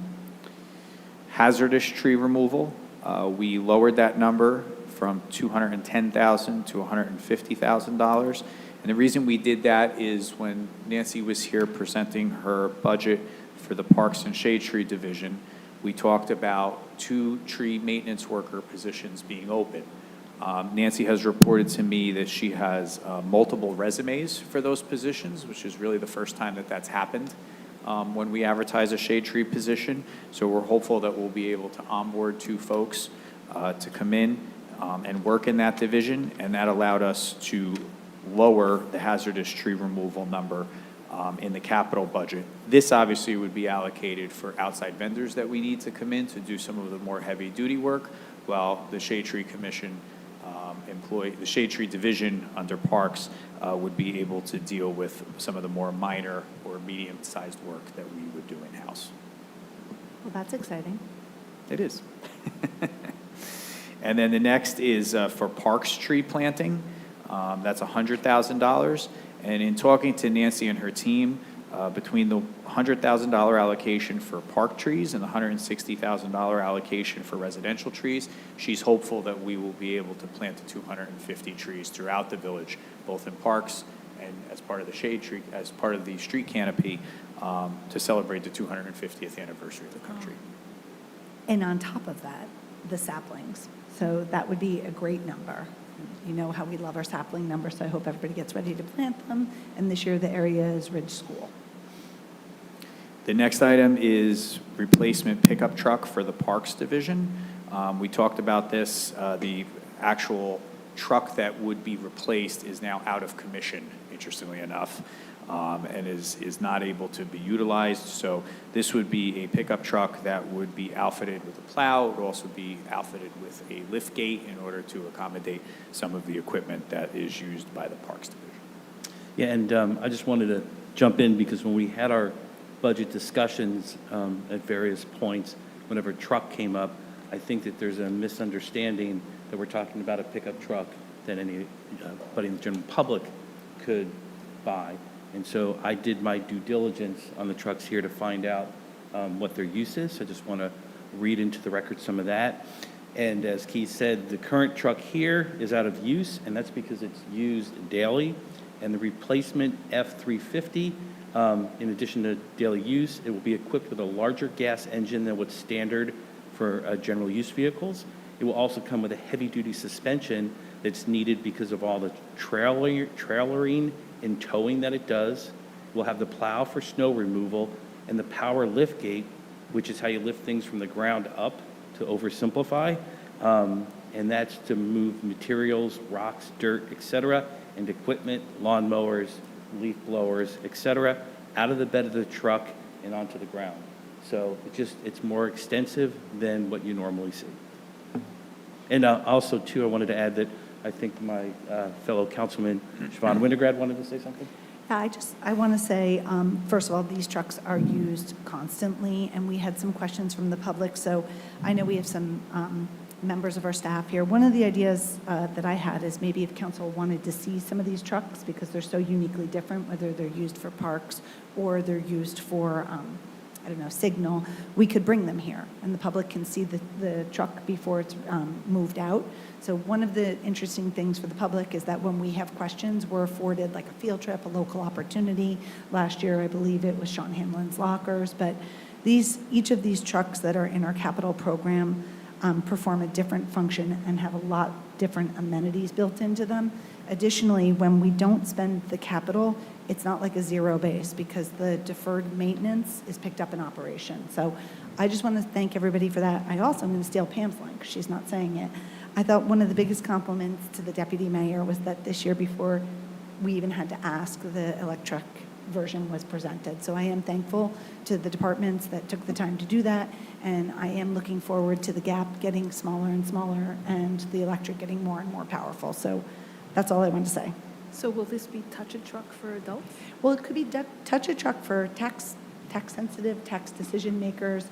Hazardous tree removal, We lowered that number from $210,000 to $150,000. And the reason we did that is when Nancy was here presenting her budget for the Parks and Shade Tree Division, we talked about 2 tree maintenance worker positions being open. Nancy has reported to me that she has multiple resumes for those positions, which is really the first time that that's happened when we advertise a shade tree position. So we're hopeful that we'll be able to onboard 2 folks to come in and work in that division, and that allowed us to lower the hazardous tree removal number in the capital budget. This obviously would be allocated for outside vendors that we need to come in to do some of the more heavy-duty work, while the Shade Tree Commission the Shade Tree Division under Parks would be able to deal with some of the more minor or medium-sized work that we would do in-house. Well, that's exciting. It is. And then the next is for Parks tree planting. That's $100,000. And in talking to Nancy and her team, between the $100,000 allocation for park trees and the $160,000 allocation for residential trees, she's hopeful that we will be able to plant the 250 trees throughout the village, both in parks and as part of the shade tree, as part of the street canopy, to celebrate the 250th anniversary of the country. And on top of that, the saplings. So that would be a great number. You know how we love our sapling numbers, so I hope everybody gets ready to plant them. And this year, the area is Ridge School. The next item is replacement pickup truck for the Parks Division. We talked about this. The actual truck that would be replaced is now out of commission, interestingly enough, and is not able to be utilized. So this would be a pickup truck that would be outfitted with a plow. It would also be outfitted with a lift gate in order to accommodate some of the equipment that is used by the Parks Division. Yeah, and I just wanted to jump in because when we had our budget discussions at various points, whenever a truck came up, I think that there's a misunderstanding that we're talking about a pickup truck that anybody in the general public could buy. And so I did my due diligence on the trucks here to find out what their use is. I just want to read into the record some of that. And as Keith said, the current truck here is out of use, and that's because it's used daily. And the replacement F-350, in addition to daily use, it will be equipped with a larger gas engine than what's standard for general use vehicles. It will also come with a heavy-duty suspension that's needed because of all the trailering and towing that it does. We'll have the plow for snow removal and the power lift gate, which is how you lift things from the ground up, to oversimplify. And that's to move materials, rocks, dirt, etc., and equipment, lawnmowers, leaf blowers, etc., out of the bed of the truck and onto the ground. So it's more extensive than what you normally see. And also, too, I wanted to add that I think my fellow councilman, Siobhan Winograd, wanted to say something. Yeah, I want to say, first of all, these trucks are used constantly, and we had some questions from the public, so I know we have some members of our staff here. One of the ideas that I had is maybe if council wanted to see some of these trucks, because they're so uniquely different, whether they're used for parks or they're used for, I don't know, signal, we could bring them here, and the public can see the truck before it's moved out. So one of the interesting things for the public is that when we have questions, we're afforded like a field trip, a local opportunity. Last year, I believe it was Sean Hamlin's Lockers, but each of these trucks that are in our capital program perform a different function and have a lot different amenities built into them. Additionally, when we don't spend the capital, it's not like a zero base because the deferred maintenance is picked up in operation. So I just want to thank everybody for that. I also am going to steal Pam's line because she's not saying it. I thought one of the biggest compliments to the deputy mayor was that this year, before we even had to ask, the electric version was presented. So I am thankful to the departments that took the time to do that, and I am looking forward to the gap getting smaller and smaller and the electric getting more and more powerful. So that's all I wanted to say. So will this be touch-a-truck for adults? Well, it could be touch-a-truck for tax-sensitive, tax decision makers.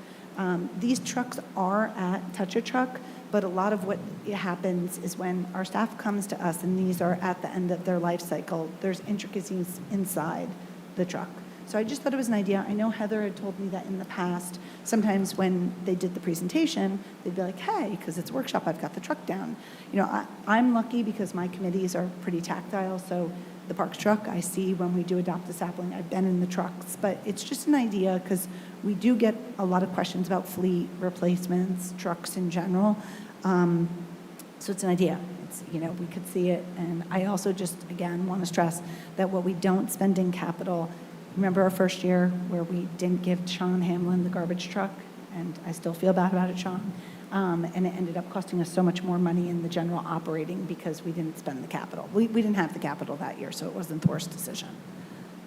These trucks are at touch-a-truck, but a lot of what happens is when our staff comes to us and these are at the end of their life cycle, there's intricacies inside the truck. So I just thought it was an idea. I know Heather had told me that in the past, sometimes when they did the presentation, they'd be like, hey, because it's a workshop, I've got the truck down. You know, I'm lucky because my committees are pretty tactile, so the Parks truck, I see when we do adopt a sapling, I've been in the trucks, but it's just an idea because we do get a lot of questions about fleet replacements, trucks in general. So it's an idea. It's, you know, we could see it. And I also just, again, want to stress that what we don't spend in capital, remember our first year where we didn't give Sean Hamlin the garbage truck? And I still feel bad about it, Sean. And it ended up costing us so much more money in the general operating because we didn't spend the capital. We didn't have the capital that year, so it wasn't the worst decision.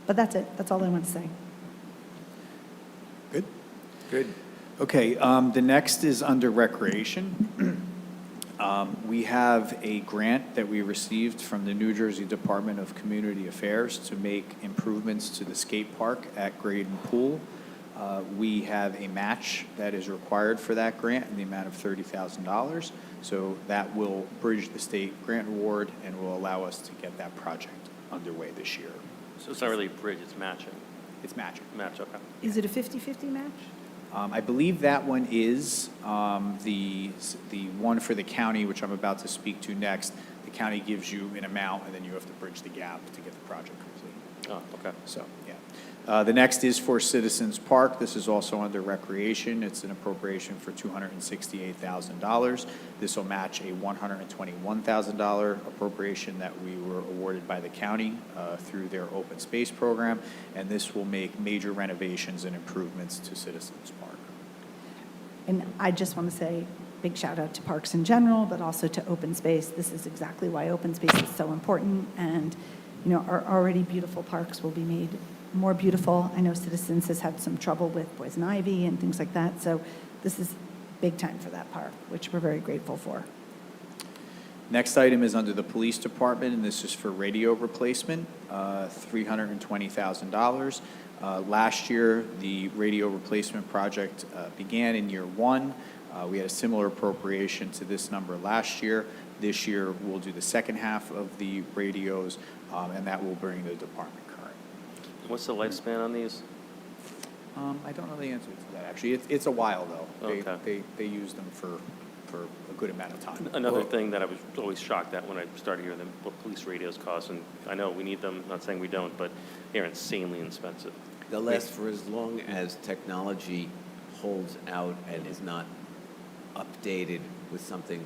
But that's it. That's all I want to say. Good? Good. Okay, the next is under recreation. We have a grant that we received from the New Jersey Department of Community Affairs to make improvements to the skate park at Graydon Pool. We have a match that is required for that grant in the amount of $30,000. So that will bridge the state grant award and will allow us to get that project underway this year. So it's not really a bridge, it's matching. It's matching. Match, okay. Is it a 50-50 match? I believe that one is the one for the county, which I'm about to speak to next. The county gives you an amount, and then you have to bridge the gap to get the project complete. Oh, okay. So, yeah. The next is for Citizens Park. This is also under recreation. It's an appropriation for $268,000. This will match a $121,000 appropriation that we were awarded by the county through their open space program, and this will make major renovations and improvements to Citizens Park. And I just want to say big shout out to parks in general, but also to open space. This is exactly why open space is so important. And, you know, our already beautiful parks will be made more beautiful. I know Citizens has had some trouble with poison ivy and things like that. So this is big time for that park, which we're very grateful for. Next item is under the police department, and this is for radio replacement, $320,000. Last year, the radio replacement project began in year one. We had a similar appropriation to this number last year. This year, we'll do the second half of the radios, and that will bring the department current. What's the lifespan on these? I don't know the answer to that, actually. It's a while, though. Okay. They use them for a good amount of time. Another thing that I was always shocked at when I started hearing what police radios cost, and I know we need them, not saying we don't, but they're insanely expensive. They'll last for as long as technology holds out and is not updated with something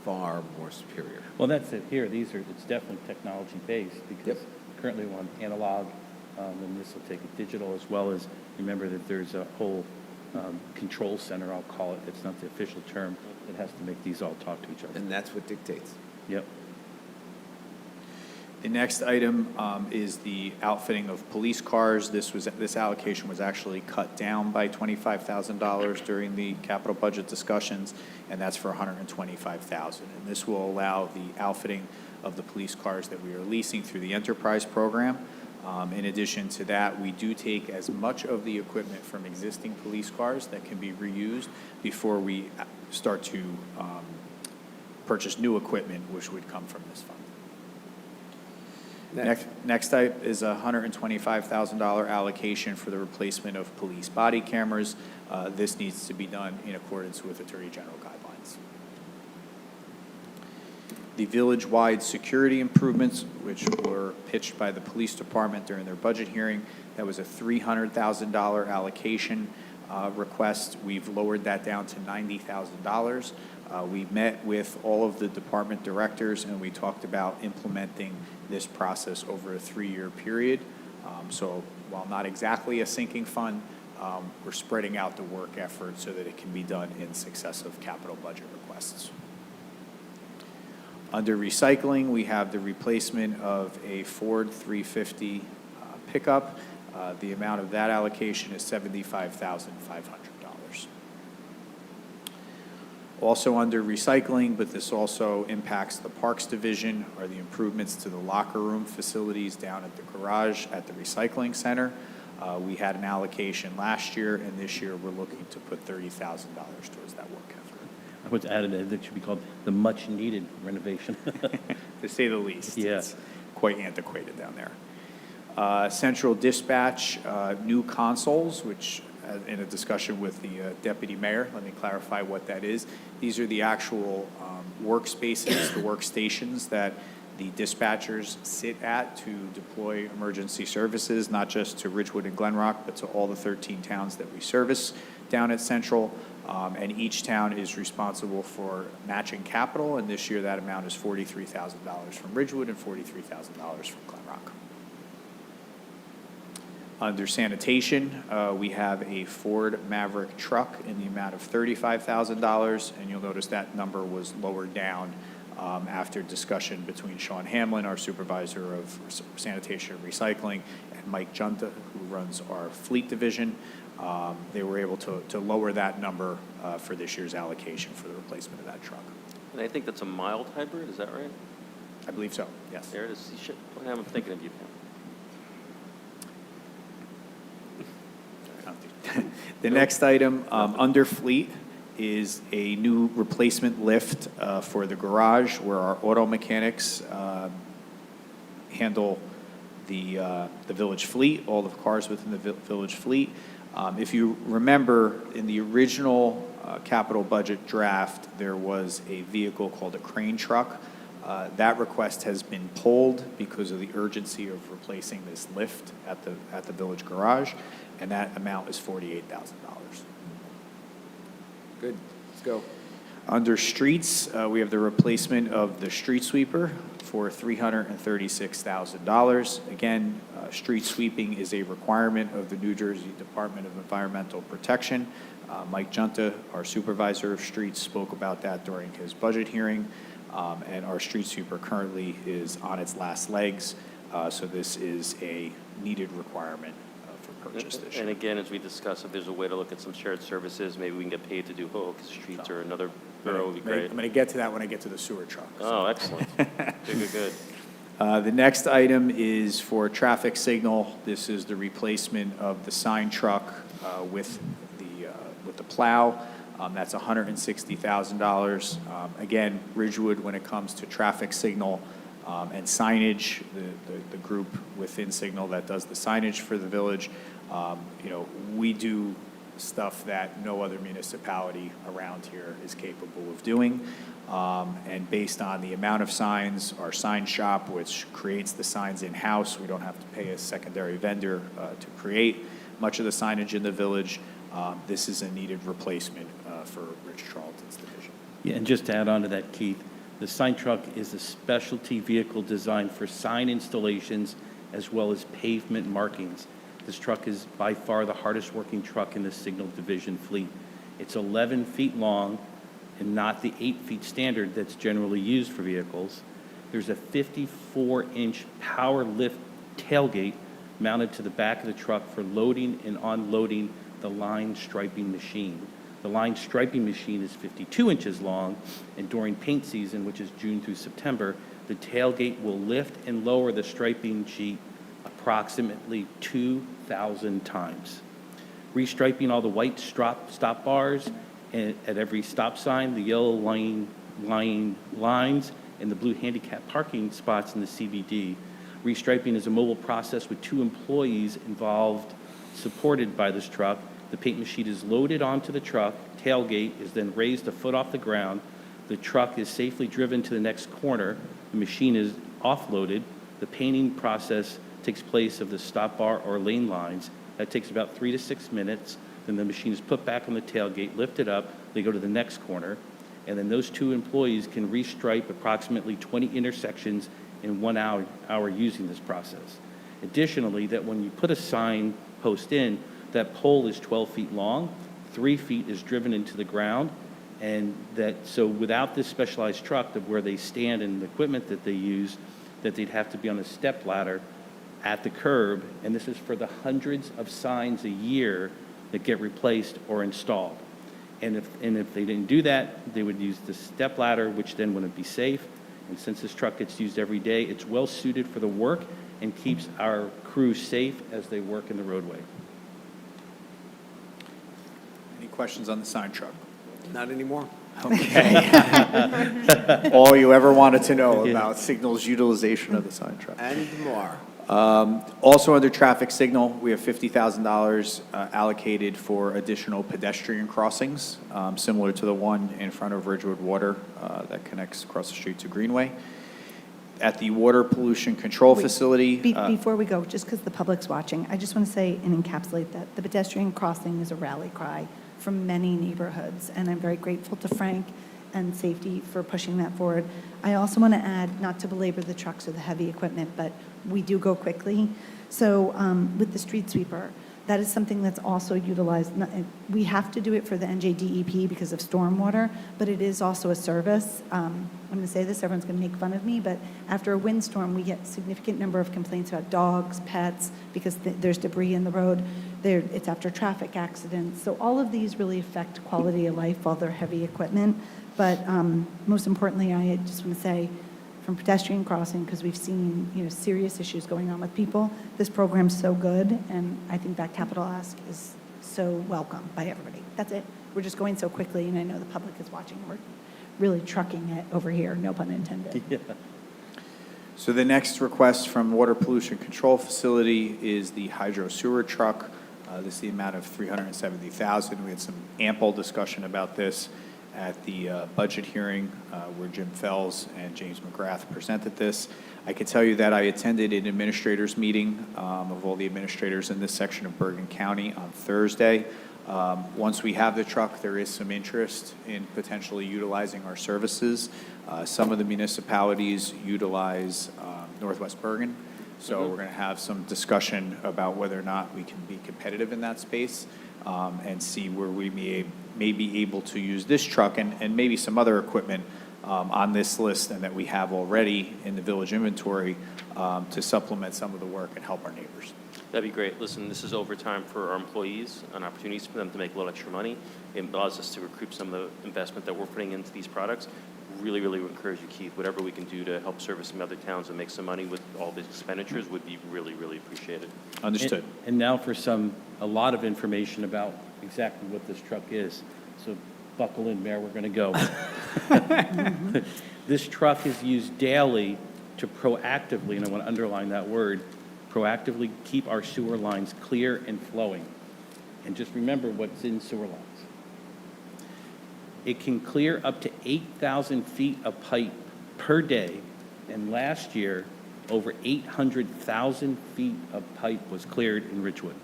far more superior. Well, that's it here. It's definitely technology-based because currently we're on analog, and this will take it digital as well as, remember that there's a whole control center, I'll call it. It's not the official term. It has to make these all talk to each other. And that's what dictates. Yep. The next item is the outfitting of police cars. This allocation was actually cut down by $25,000 during the capital budget discussions, and that's for $125,000. And this will allow the outfitting of the police cars that we are leasing through the enterprise program. In addition to that, we do take as much of the equipment from existing police cars that can be reused before we start to purchase new equipment, which would come from this fund. Next item is a $125,000 allocation for the replacement of police body cameras. This needs to be done in accordance with Attorney General guidelines. The village-wide security improvements, which were pitched by the police department during their budget hearing, that was a $300,000 allocation request. We've lowered that down to $90,000. We met with all of the department directors, and we talked about implementing this process over a 3-year period. So while not exactly a sinking fund, we're spreading out the work effort so that it can be done in successive capital budget requests. Under recycling, we have the replacement of a Ford 350 pickup. The amount of that allocation is $75,500. Also under recycling, but this also impacts the Parks Division, are the improvements to the locker room facilities down at the garage at the recycling center. We had an allocation last year, and this year we're looking to put $30,000 towards that work effort. I would add that it should be called the much-needed renovation. To say the least. Yeah. It's quite antiquated down there. Central Dispatch, new consoles, which in a discussion with the deputy mayor, let me clarify what that is. These are the actual workspaces, the workstations that the dispatchers sit at to deploy emergency services, not just to Ridgewood and Glen Rock, but to all the 13 towns that we service down at Central. And each town is responsible for matching capital, and this year that amount is $43,000 from Ridgewood and $43,000 from Glen Rock. Under sanitation, we have a Ford Maverick truck in the amount of $35,000, and you'll notice that number was lowered down after discussion between Sean Hamlin, our supervisor of sanitation and recycling, and Mike Junta, who runs our fleet division. They were able to lower that number for this year's allocation for the replacement of that truck. And I think that's a mild hybrid, is that right? I believe so, yes. There it is. I'm thinking of you, Pam. The next item, under fleet, is a new replacement lift for the garage where our auto mechanics handle the village fleet, all the cars within the village fleet. If you remember, in the original capital budget draft, there was a vehicle called a crane truck. That request has been pulled because of the urgency of replacing this lift at the village garage, and that amount is $48,000. Good, let's go. Under streets, we have the replacement of the street sweeper for $336,000. Again, street sweeping is a requirement of the New Jersey Department of Environmental Protection. Mike Junta, our supervisor of streets, spoke about that during his budget hearing. And our street sweeper currently is on its last legs, so this is a needed requirement for purchase this year. And again, as we discussed, if there's a way to look at some shared services, maybe we can get paid to do Hoboken streets or another borough would be great. I'm going to get to that when I get to the sewer truck. Oh, excellent. Good. The next item is for traffic signal. This is the replacement of the sign truck with the plow. That's $160,000. Again, Ridgewood, when it comes to traffic signal and signage, the group within Signal that does the signage for the village, we do stuff that no other municipality around here is capable of doing. And based on the amount of signs, our sign shop, which creates the signs in-house, we don't have to pay a secondary vendor to create much of the signage in the village. This is a needed replacement for Rich Charlton's division. Yeah, and just to add on to that, Keith, the sign truck is a specialty vehicle designed for sign installations as well as pavement markings. This truck is by far the hardest working truck in the Signal Division fleet. It's 11 feet long and not the 8 feet standard that's generally used for vehicles. There's a 54-inch power lift tailgate mounted to the back of the truck for loading and unloading the line striping machine. The line striping machine is 52 inches long, and during paint season, which is June through September, the tailgate will lift and lower the striping sheet approximately 2,000 times. Restriping all the white stop bars at every stop sign, the yellow line lines, and the blue handicap parking spots in the CBD. Restriping is a mobile process with 2 employees involved, supported by this truck. The paint machine is loaded onto the truck, tailgate is then raised a foot off the ground, the truck is safely driven to the next corner, the machine is offloaded, the painting process takes place of the stop bar or lane lines. That takes about 3 to 6 minutes, then the machine is put back on the tailgate, lifted up, they go to the next corner, and then those 2 employees can restripe approximately 20 intersections in 1 hour using this process. Additionally, that when you put a sign post in, that pole is 12 feet long, 3 feet is driven into the ground, and so without this specialized truck of where they stand and the equipment that they use, that they'd have to be on a step ladder at the curb, and this is for the hundreds of signs a year that get replaced or installed. And if they didn't do that, they would use the step ladder, which then wouldn't be safe. And since this truck gets used every day, it's well suited for the work and keeps our crew safe as they work in the roadway. Any questions on the sign truck? Not anymore. Okay. All you ever wanted to know about Signal's utilization of the sign truck. And more. Also under traffic signal, we have $50,000 allocated for additional pedestrian crossings, similar to the one in front of Ridgewood Water that connects across the street to Greenway. At the water pollution control Wait, facility. Before we go, just because the public's watching, I just want to say and encapsulate that the pedestrian crossing is a rally cry from many neighborhoods, and I'm very grateful to Frank and Safety for pushing that forward. I also want to add, not to belabor the trucks or the heavy equipment, but we do go quickly. So with the street sweeper, that is something that's also utilized. We have to do it for the NJDEP because of stormwater, but it is also a service. I'm going to say this, everyone's going to make fun of me, but after a windstorm, we get a significant number of complaints about dogs, pets, because there's debris in the road. It's after traffic accidents. So all of these really affect quality of life while they're heavy equipment. But most importantly, I just want to say, from pedestrian crossing, because we've seen, serious issues going on with people, this program's so good, and I think that capital ask is so welcome by everybody. That's it. We're just going so quickly, and I know the public is watching. We're really trucking it over here, no pun intended. Yeah. So the next request from Water Pollution Control Facility is the hydro sewer truck. This is the amount of $370,000. We had some ample discussion about this at the budget hearing where Jim Fells and James McGrath presented this. I can tell you that I attended an administrators meeting of all the administrators in this section of Bergen County on Thursday. Once we have the truck, there is some interest in potentially utilizing our services. Some of the municipalities utilize Northwest Bergen, so we're going to have some discussion about whether or not we can be competitive in that space and see where we may be able to use this truck and maybe some other equipment on this list and that we have already in the village inventory to supplement some of the work and help our neighbors. That'd be great. Listen, this is overtime for our employees and opportunities for them to make a little extra money. It allows us to recoup some of the investment that we're putting into these products. Really, really would encourage you, Keith, whatever we can do to help service some other towns and make some money with all these expenditures would be really, really appreciated. Understood. And now for a lot of information about exactly what this truck is. So buckle in, Mayor, we're going to go. This truck is used daily to proactively, and I want to underline that word, proactively keep our sewer lines clear and flowing. And just remember what's in sewer lines. It can clear up to 8,000 feet of pipe per day, and last year, over 800,000 feet of pipe was cleared in Ridgewood.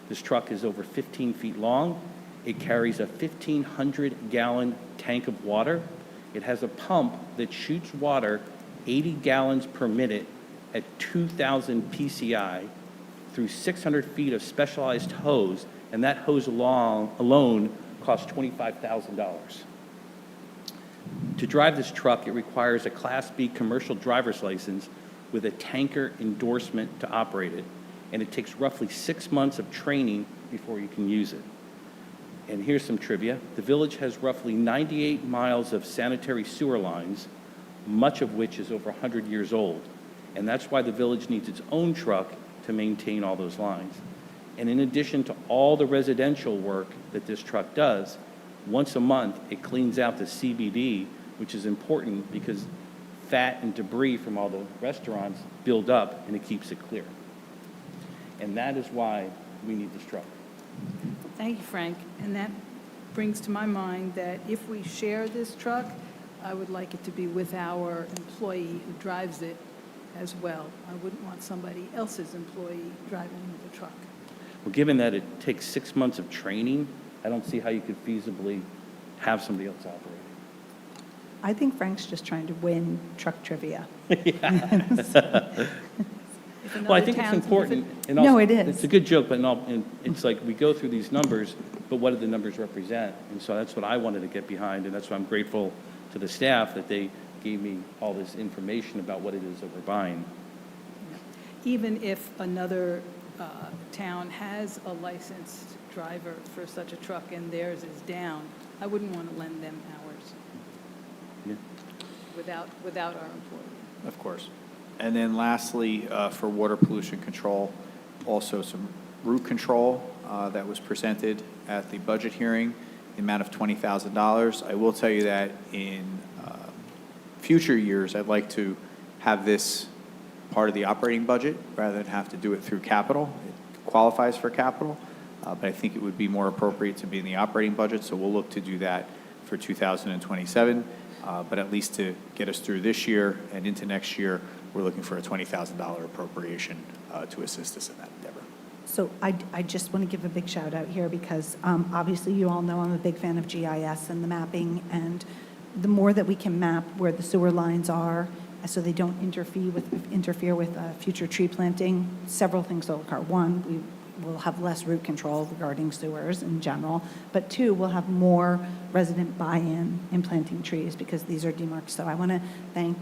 This truck is over 15 feet long. It carries a 1,500-gallon tank of water. It has a pump that shoots water 80 gallons per minute at 2,000 PSI through 600 feet of specialized hose, and that hose alone costs $25,000. To drive this truck, it requires a Class B commercial driver's license with a tanker endorsement to operate it, and it takes roughly 6 months of training before you can use it. And here's some trivia. The village has roughly 98 miles of sanitary sewer lines, much of which is over 100 years old. And that's why the village needs its own truck to maintain all those lines. And in addition to all the residential work that this truck does, once a month, it cleans out the CBD, which is important because fat and debris from all the restaurants build up and it keeps it clear. And that is why we need this truck. Thank you, Frank. And that brings to my mind that if we share this truck, I would like it to be with our employee who drives it as well. I wouldn't want somebody else's employee driving the truck. Well, given that it takes 6 months of training, I don't see how you could feasibly have somebody else operate it. I think Frank's just trying to win truck trivia. Well, I think it's important. and No, also- it is. It's a good joke, but and it's like we go through these numbers, but what do the numbers represent? And so that's what I wanted to get behind, and that's why I'm grateful to the staff that they gave me all this information about what it is that we're buying. Even if another town has a licensed driver for such a truck and theirs is down, I wouldn't want to lend them ours Yeah. without our employee. Of course. And then lastly, for water pollution control, also some root control that was presented at the budget hearing, the amount of $20,000. I will tell you that in future years, I'd like to have this part of the operating budget rather than have to do it through capital. It qualifies for capital, but I think it would be more appropriate to be in the operating budget, so we'll look to do that for 2027. But at least to get us through this year and into next year, we're looking for a $20,000 appropriation to assist us in that endeavor. So I just want to give a big shout out here because obviously you all know I'm a big fan of GIS and the mapping, and the more that we can map where the sewer lines are so they don't interfere with future tree planting, several things will occur. One, we will have less root control regarding sewers in general, but two, we'll have more resident buy-in in planting trees because these are demarked. So I want to thank,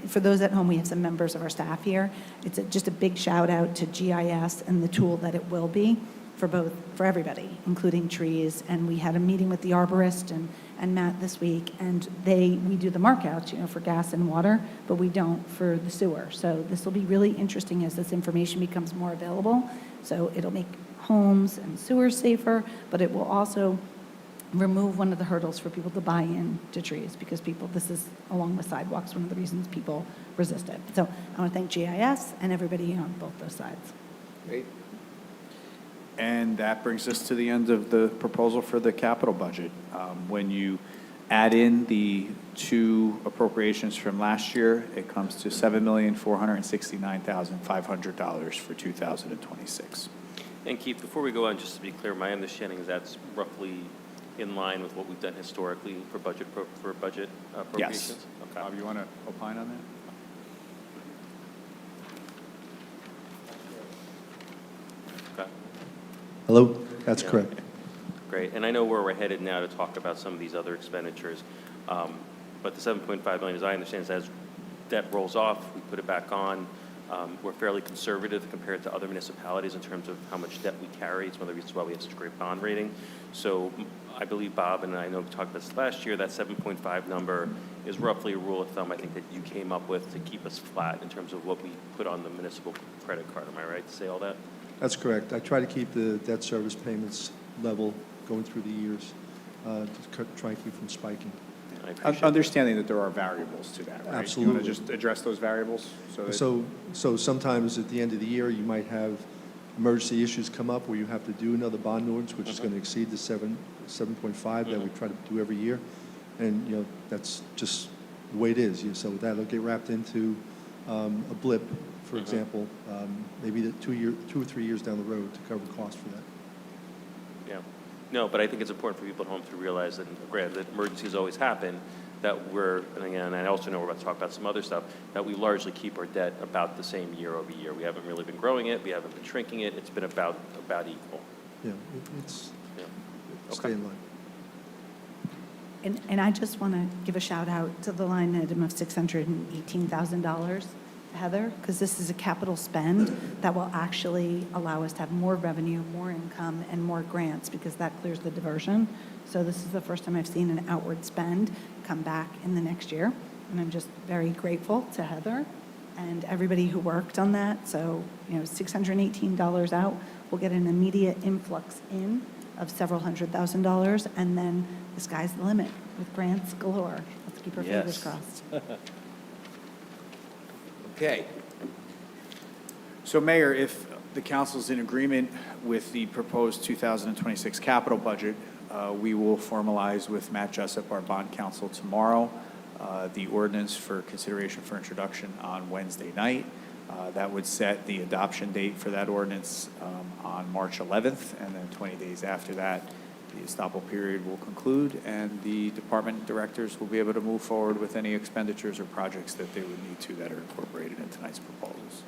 for those at home, we have some members of our staff here. It's just a big shout out to GIS and the tool that it will be for everybody, including trees. And we had a meeting with the arborist and Matt this week, and we do the markouts, for gas and water, but we don't for the sewer. So this will be really interesting as this information becomes more available. So it'll make homes and sewers safer, but it will also remove one of the hurdles for people to buy in to trees because this is along with sidewalks, one of the reasons people resist it. So I want to thank GIS and everybody on both those sides. Great. And that brings us to the end of the proposal for the capital budget. When you add in the two appropriations from last year, it comes to $7,469,500 for 2026. And Keith, before we go on, just to be clear, my understanding is that's roughly in line with what we've done historically for budget appropriations? Yes. Okay. Bob, you want to opine on that? Okay. Hello? That's Yeah. correct. Great. And I know where we're headed now to talk about some of these other expenditures. But the $7.5 million, as I understand, is as debt rolls off, we put it back on. We're fairly conservative compared to other municipalities in terms of how much debt we carry. It's one of the reasons why we have such a great bond rating. So I believe, Bob, and I know we talked about this last year, that 7.5 number is roughly a rule of thumb, I think, that you came up with to keep us flat in terms of what we put on the municipal credit card. Am I right to say all that? That's correct. I try to keep the debt service payments level going through the years, to try and keep from spiking. I appreciate Understanding that there are variables to that, right? Absolutely. You want to just address those variables? That- So sometimes at the end of the year, you might have emergency issues come up where you have to do another bond ordinance, which is going to exceed the 7.5 that we try to do every year. And, that's just the way it is. So that'll get wrapped into a blip, for example, maybe 2 or 3 years down the road to cover the cost for that. Yeah. No, but I think it's important for people at home to realize that, granted, that emergencies always happen, that and again, I also know we're about to talk about some other stuff, that we largely keep our debt about the same year over year. We haven't really been growing it. We haven't been shrinking it. It's been about equal. Yeah, it's, Yeah. stay in line. And I just want to give a shout out to the line item of $618,000, Heather, because this is a capital spend that will actually allow us to have more revenue, more income, and more grants because that clears the diversion. So this is the first time I've seen an outward spend come back in the next year. And I'm just very grateful to Heather and everybody who worked on that. So, $618 out, we'll get an immediate influx in of several $100,000, and then the sky's the limit with grants galore. Let's keep our fingers Yes. crossed. Okay. So Mayor, if the council's in agreement with the proposed 2026 capital budget, we will formalize with Matt Jessup, our bond counsel, tomorrow, the ordinance for consideration for introduction on Wednesday night. That would set the adoption date for that ordinance on March 11th, and then 20 days after that, the estoppel period will conclude, and the department directors will be able to move forward with any expenditures or projects that they would need to that are incorporated in tonight's proposals.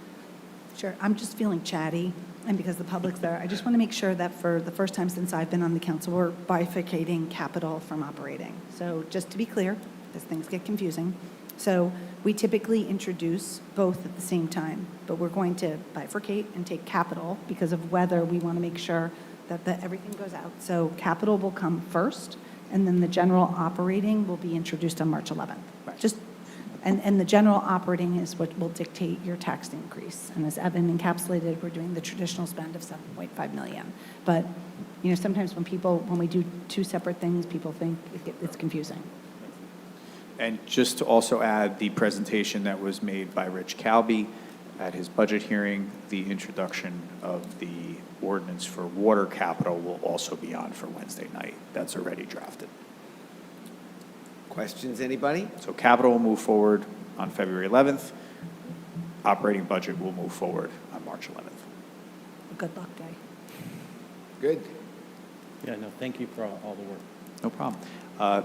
Sure, I'm just feeling chatty, and because the public's there, I just want to make sure that for the first time since I've been on the council, we're bifurcating capital from operating. So just to be clear, because things get confusing, so we typically introduce both at the same time, but we're going to bifurcate and take capital because of whether we want to make sure that everything goes out. So capital will come first, and then the general operating will be introduced on March 11th. And the general operating is what will dictate your tax increase. And as Evan encapsulated, we're doing the traditional spend of $7.5 million. But, sometimes when we do two separate things, people think it's confusing. And just to also add the presentation that was made by Rich Calby at his budget hearing. The introduction of the ordinance for water capital will also be on for Wednesday night. That's already drafted. Questions, anybody? So capital will move forward on February 11th. Operating budget will move forward on March 11th. Good luck day. Good. Yeah, no, thank you for all the work. No problem.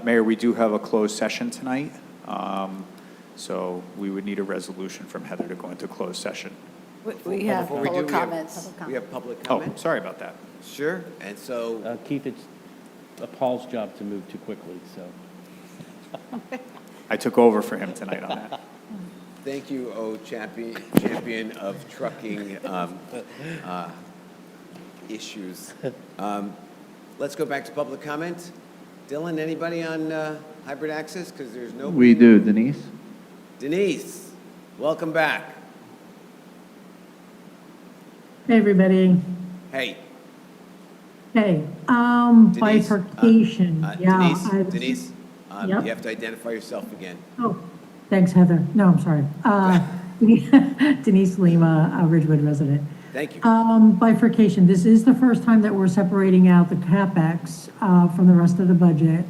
Mayor, we do have a closed session tonight, so we would need a resolution from Heather to go into closed session. We have Before we do, public we have- comments. We have public Oh, comment? sorry about that. Sure, and so, Keith, it's Paul's job to move too quickly, so. I took over for him tonight on that. thank you, champion of trucking issues. Let's go back to public comment. Dylan, anybody on hybrid access? Because there's no. We do. Denise? Denise, welcome back. Hey, everybody. Hey, Hey, Denise, bifurcation, yeah. Denise, Yep. you have to identify yourself again. Oh, thanks, Heather. No, I'm sorry. Denise Lima, a Ridgewood resident. Thank you. Bifurcation, this is the first time that we're separating out the CapEx from the rest of the budget.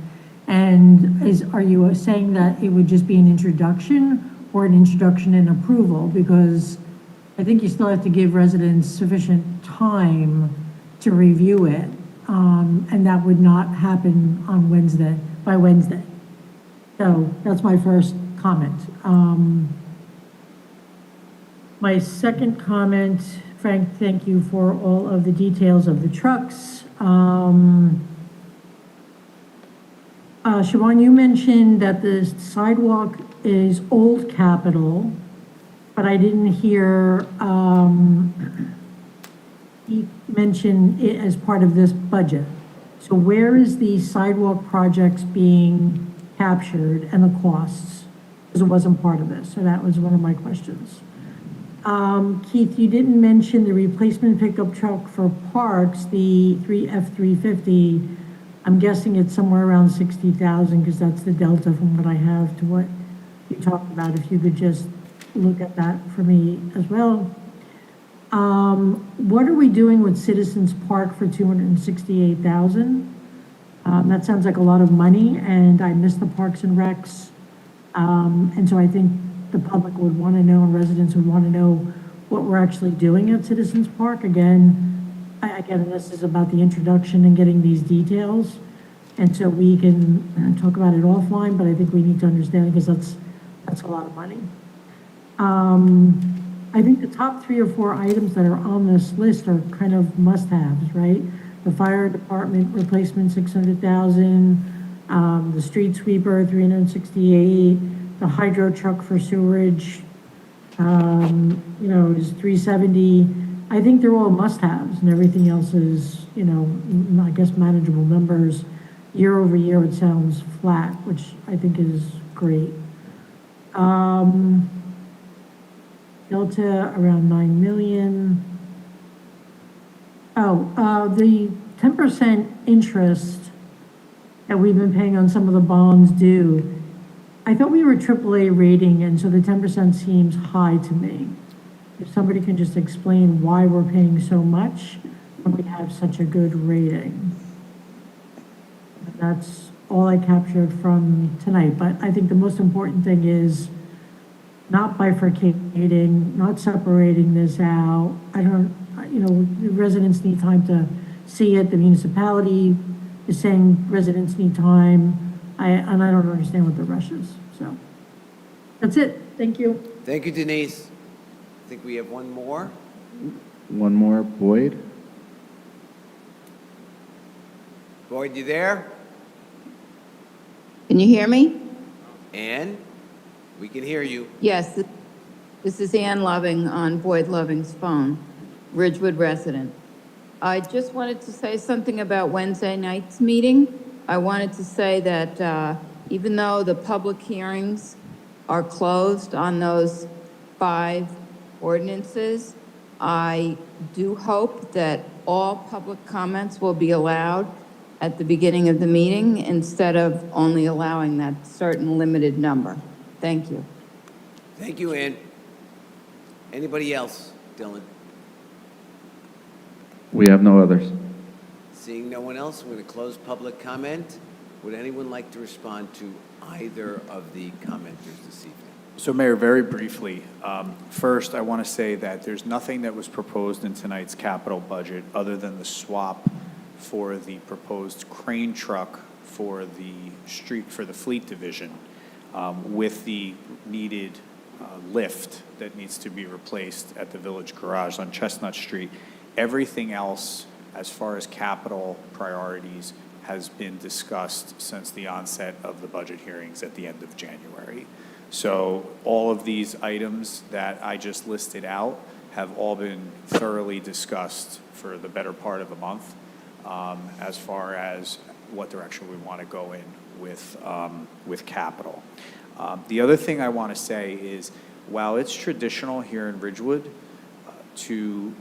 And are you saying that it would just be an introduction or an introduction and approval? Because I think you still have to give residents sufficient time to review it. And that would not happen on by Wednesday. So that's my first comment. My second comment, Frank, thank you for all of the details of the trucks. Siobhan, you mentioned that the sidewalk is old capital, but I didn't hear he mentioned it as part of this budget. So where is the sidewalk projects being captured and the costs? Because it wasn't part of this, so that was one of my questions. Keith, you didn't mention the replacement pickup truck for parks, the F-350. I'm guessing it's somewhere around 60,000 because that's the delta from what I have to what you talked about. If you could just look at that for me as well. What are we doing with Citizens Park for 268,000? That sounds like a lot of money, and I missed the Parks and Recs. And so I think the public would want to know, and residents would want to know what we're actually doing at Citizens Park. Again, this is about the introduction and getting these details. And so we can talk about it offline, but I think we need to understand it because that's a lot of money. I think the top 3 or 4 items that are on this list are kind of must-haves, right? The fire department replacement, 600,000, the street sweeper, 368, the hydro truck for sewerage, is 370. I think they're all must-haves, and everything else is, I guess manageable numbers. Year over year, it sounds flat, which I think is great. Delta around 9 million. The 10% interest that we've been paying on some of the bonds due, I thought we were AAA rating, and so the 10% seems high to me. If somebody can just explain why we're paying so much when we have such a good rating. And that's all I captured from tonight, but I think the most important thing is not bifurcating, not separating this out. The residents need time to see it. The municipality is saying residents need time. And I don't understand what the rush is. So that's it. Thank you. Thank you, Denise. I think we have one more. One more. Boyd? Boyd, you there? Can you hear me? Ann, we can hear you. Yes, this is Ann Loving on Boyd Loving's phone, Ridgewood resident. I just wanted to say something about Wednesday night's meeting. I wanted to say that even though the public hearings are closed on those 5 ordinances, I do hope that all public comments will be allowed at the beginning of the meeting instead of only allowing that certain limited number. Thank you. Thank you, Ann. Anybody else? Dylan? We have no others. Seeing no one else, we're going to close public comment. Would anyone like to respond to either of the commenters this evening? So Mayor, very briefly, first, I want to say that there's nothing that was proposed in tonight's capital budget other than the swap for the proposed crane truck for the fleet division with the needed lift that needs to be replaced at the Village Garage on Chestnut Street. Everything else, as far as capital priorities, has been discussed since the onset of the budget hearings at the end of January. So all of these items that I just listed out have all been thoroughly discussed for the better part of a month as far as what direction we want to go in with capital. The other thing I want to say is, while it's traditional here in Ridgewood to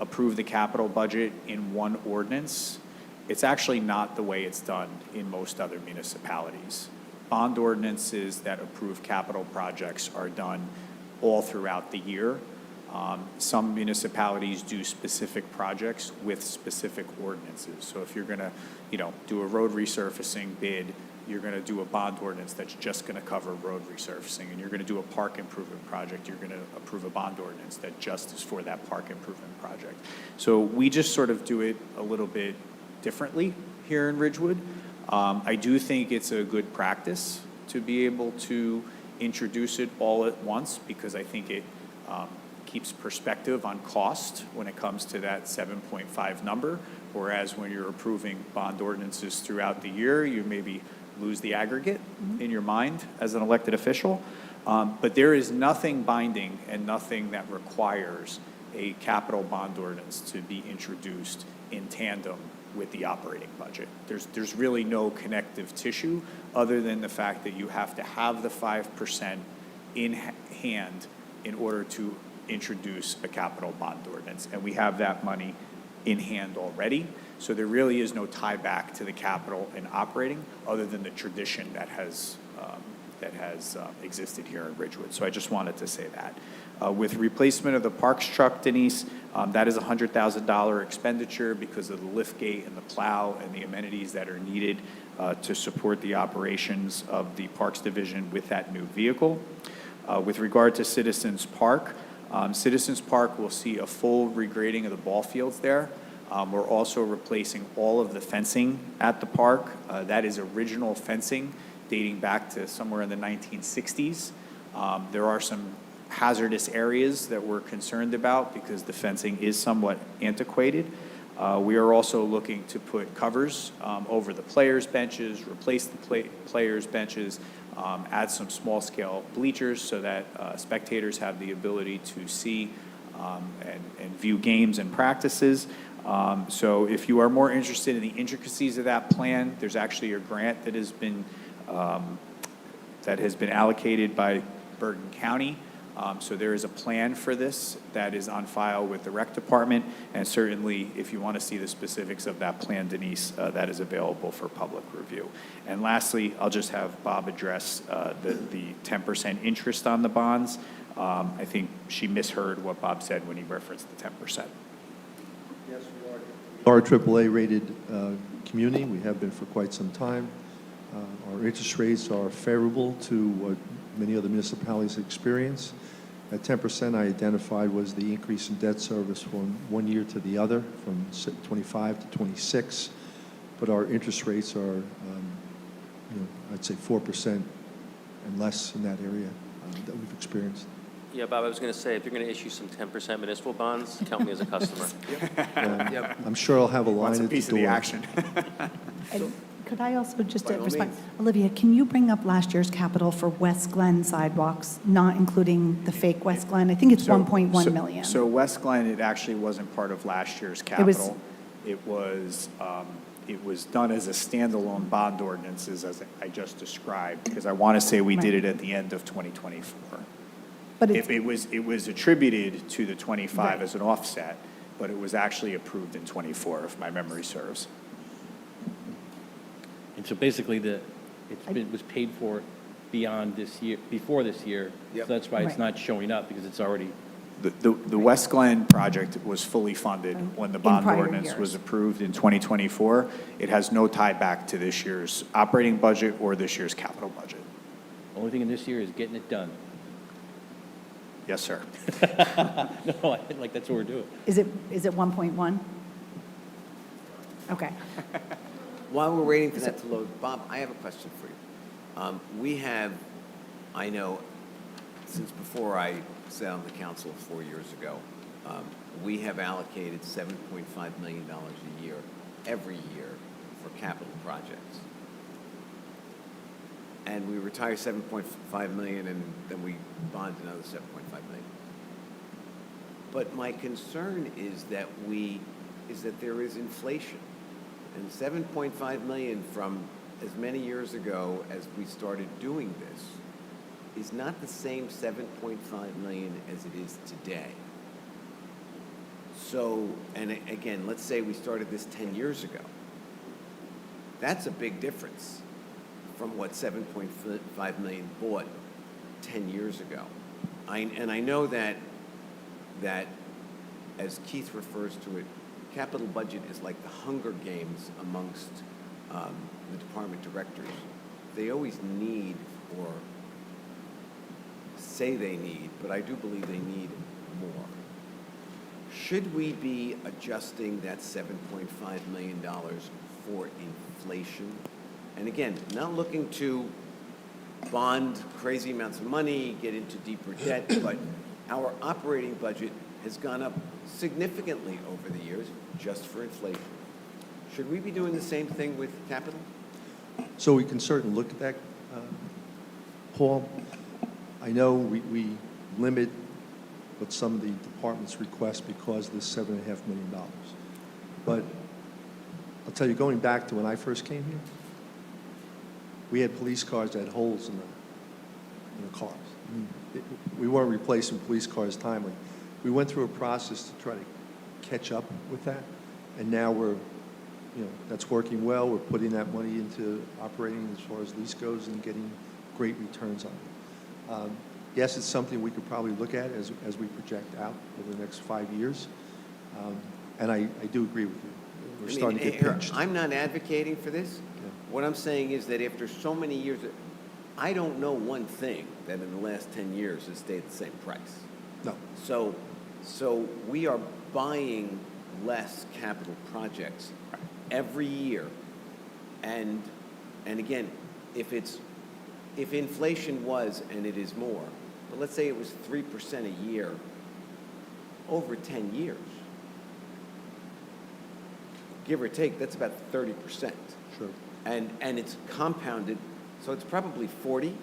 approve the capital budget in one ordinance, it's actually not the way it's done in most other municipalities. Bond ordinances that approve capital projects are done all throughout the year. Some municipalities do specific projects with specific ordinances. So if you're going to, do a road resurfacing bid, you're going to do a bond ordinance that's just going to cover road resurfacing. And you're going to do a park improvement project, you're going to approve a bond ordinance that just is for that park improvement project. So we just sort of do it a little bit differently here in Ridgewood. I do think it's a good practice to be able to introduce it all at once, because I think it keeps perspective on cost when it comes to that 7.5 number, whereas when you're approving bond ordinances throughout the year, you maybe lose the aggregate in your mind as an elected official. But there is nothing binding and nothing that requires a capital bond ordinance to be introduced in tandem with the operating budget. There's really no connective tissue other than the fact that you have to have the 5% in hand in order to introduce a capital bond ordinance. And we have that money in hand already. So there really is no tie back to the capital and operating other than the tradition that has existed here in Ridgewood. So I just wanted to say that. With replacement of the Parks truck, Denise, that is a $100,000 expenditure because of the lift gate and the plow and the amenities that are needed to support the operations of the Parks Division with that new vehicle. With regard to Citizens Park, Citizens Park will see a full regrading of the ball fields there. We're also replacing all of the fencing at the park. That is original fencing dating back to somewhere in the 1960s. There are some hazardous areas that we're concerned about because the fencing is somewhat antiquated. We are also looking to put covers over the players' benches, replace the players' benches, add some small-scale bleachers so that spectators have the ability to see and view games and practices. So if you are more interested in the intricacies of that plan, there's actually a grant that has been allocated by Bergen County. So there is a plan for this that is on file with the Rec Department, and certainly if you want to see the specifics of that plan, Denise, that is available for public review. And lastly, I'll just have Bob address the 10% interest on the bonds. I think she misheard what Bob said when he referenced the 10%. Yes, we are a AAA-rated community. We have been for quite some time. Our interest rates are favorable to what many other municipalities experience. That 10% I identified was the increase in debt service from one year to the other, from 25 to 26. But our interest rates are, I'd say 4% and less in that area that we've experienced. Yeah, Bob, I was going to say, if you're going to issue some 10% municipal bonds, count me as a customer. Yep. I'm sure I'll have a line Wants a at the piece of the door. action. And could I also just By all respond? means. Olivia, can you bring up last year's capital for West Glen sidewalks, not including the fake West Glen? I think it's 1.1 million. So West Glen, it actually wasn't part of last year's was- capital. It was done as a standalone bond ordinances, as I just described, because I want to say we did it at the end of 2024. But It was attributed to the 25 Right. as an offset, but it was actually approved in 24, if my memory serves. And so basically, it was paid for beyond this year, before this year. Yep. So that's why it's Right. not showing up, because it's already The West Glen project was fully funded when the In bond prior ordinance years. was approved in 2024. It has no tie back to this year's operating budget or this year's capital budget. Only thing in this year is getting it done. Yes, sir. No, I think like that's what we're doing. Is it 1.1? Okay. While we're waiting for that to load, Bob, I have a question for you. We have, I know, since before I sat on the council 4 years ago, we have allocated $7.5 million a year, every year, for capital projects. And we retire $7.5 million, and then we bond another $7.5 million. But my concern is that there is inflation. And $7.5 million from as many years ago as we started doing this is not the same $7.5 million as it is today. So, and again, let's say we started this 10 years ago. That's a big difference from what 7.5 million bought 10 years ago. And I know that as Keith refers to it, capital budget is like the Hunger Games amongst the department directors. They always need, or say they need, but I do believe they need more. Should we be adjusting that $7.5 million for inflation? And again, not looking to bond crazy amounts of money, get into deeper debt, but our operating budget has gone up significantly over the years just for inflation. Should we be doing the same thing with capital? So we can certainly look at that, Paul. I know we limit what some of the departments request because of this $7.5 million. But I'll tell you, going back to when I first came here, we had police cars that had holes in the cars. We weren't replacing police cars timely. We went through a process to try to catch up with that, and now that's working well. We're putting that money into operating as far as lease goes and getting great returns on it. Yes, it's something we could probably look at as we project out over the next 5 years, and I do agree with you. We're starting to get pinched. I'm not advocating for this. Yeah. What I'm saying is that after so many years, I don't know one thing that in the last 10 years has stayed the same price. No. So we are buying less capital projects every year. And again, if inflation was, and it is more, but let's say it was 3% a year over 10 years, give or take, that's about 30%. Sure. And it's compounded, so it's probably 40.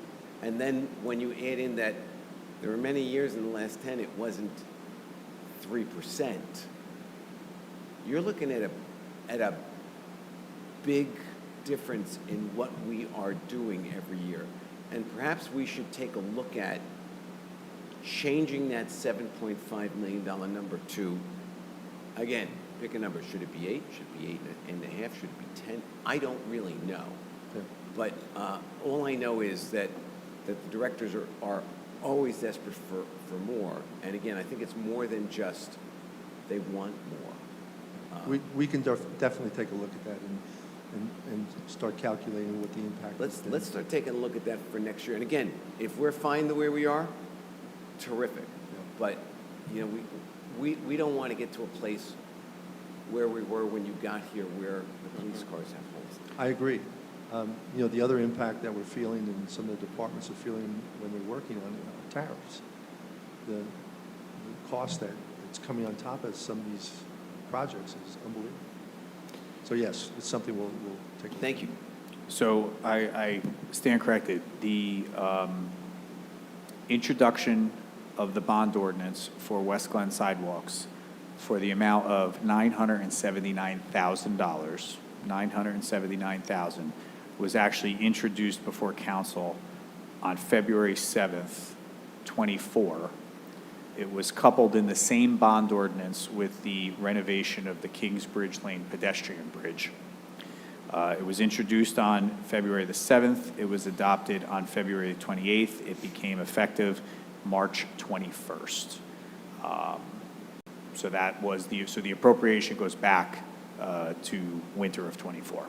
And then when you add in that there were many years in the last 10 it wasn't 3%, you're looking at a big difference in what we are doing every year. And perhaps we should take a look at changing that $7.5 million number to, again, pick a number. Should it be 8? Should it be 8.5? Should it be 10? I don't really know. Yeah. But all I know is that the directors are always desperate for more. And again, I think it's more than just they want more. We can definitely take a look at that and start calculating what the impact is. Let's start taking a look at that for next year. And again, if we're fine the way we are, terrific. But we don't want to get to a place where we were when you got here, where the police cars have holes. I agree. The other impact that we're feeling and some of the departments are feeling when they're working on tariffs, the cost that it's coming on top of some of these projects is unbelievable. So yes, it's something we'll take a look at. Thank you. So I stand corrected. The introduction of the bond ordinance for West Glen sidewalks for the amount of $979,000, $979,000, was actually introduced before council on February 7th, 24. It was coupled in the same bond ordinance with the renovation of the Kingsbridge Lane pedestrian bridge. It was introduced on February the 7th. It was adopted on February the 28th. It became effective March 21st. So that was so the appropriation goes back to winter of '24.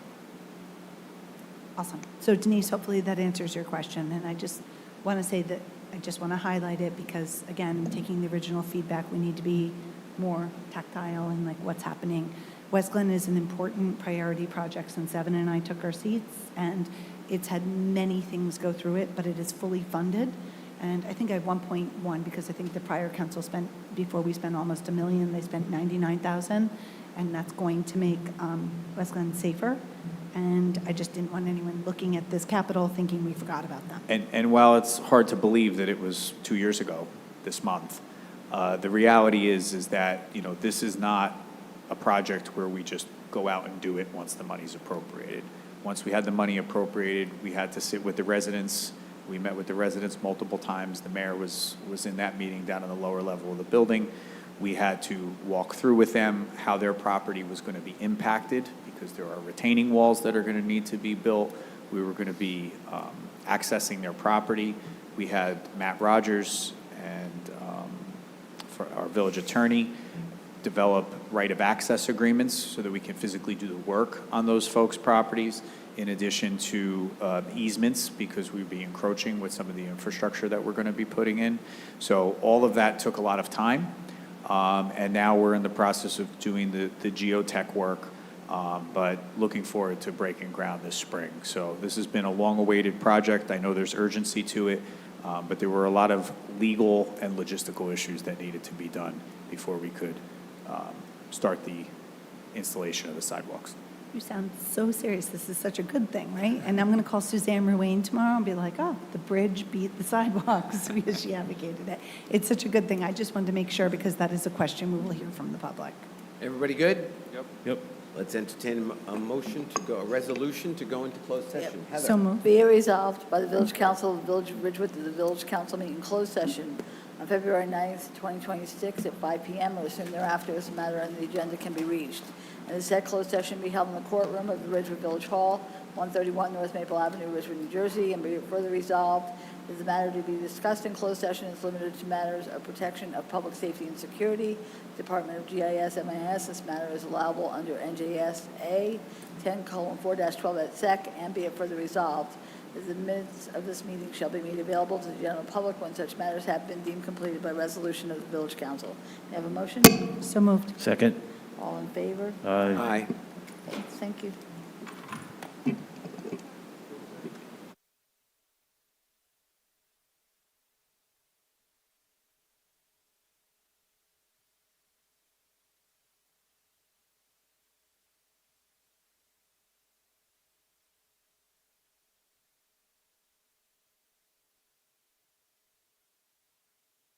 Awesome. So Denise, hopefully that answers your question. And I just want to say that I just want to highlight it because, again, taking the original feedback, we need to be more tactile in like what's happening. West Glen is an important priority project since Evan and I took our seats, and it's had many things go through it, but it is fully funded. And I think I have 1.1 because I think the prior council spent, before we spent almost $1 million, they spent 99,000, and that's going to make West Glen safer. And I just didn't want anyone looking at this capital thinking we forgot about them. And while it's hard to believe that it was 2 years ago this month, the reality is that, you know, this is not a project where we just go out and do it once the money's appropriated. Once we had the money appropriated, we had to sit with the residents. We met with the residents multiple times. The mayor was in that meeting down in the lower level of the building. We had to walk through with them how their property was going to be impacted because there are retaining walls that are going to need to be built. We were going to be accessing their property. We had Matt Rogers and for our village attorney develop right of access agreements so that we can physically do the work on those folks' properties, in addition to easements, because we'd be encroaching with some of the infrastructure that we're going to be putting in. So all of that took a lot of time, and now we're in the process of doing the geotech work, but looking forward to breaking ground this spring. So this has been a long-awaited project. I know there's urgency to it, but there were a lot of legal and logistical issues that needed to be done before we could start the installation of the sidewalks. You sound so serious. This is such a good thing, right? And I'm going to call Suzanne Ruane tomorrow and be like, oh, the bridge beat the sidewalks because she advocated it. It's such a good thing. I just wanted to make sure because that is a question we will hear from the public. Everybody good? Yep. Let's entertain a motion to go, a resolution to go into closed session. Heather? So moved. Be it resolved by the Village Council of the Village of Ridgewood that the Village Council meet in closed session on February 9th, 2026 at 5 p.m. or soon thereafter as a matter on the agenda can be reached. And the said closed session be held in the courtroom of the Ridgewood Village Hall, 131 North Maple Avenue, Ridgewood, New Jersey, and be it further resolved that the matter to be discussed in closed session is limited to matters of protection of public safety and security, Department of GIS, MIS. This matter is allowable under NJSA 10:4-12 at sec, and be it further resolved that the minutes of this meeting shall be made available to the general public when such matters have been deemed completed by resolution of the Village Council. May I have a motion? So moved. Second? All in favor? Aye. Aye. Okay, thank you.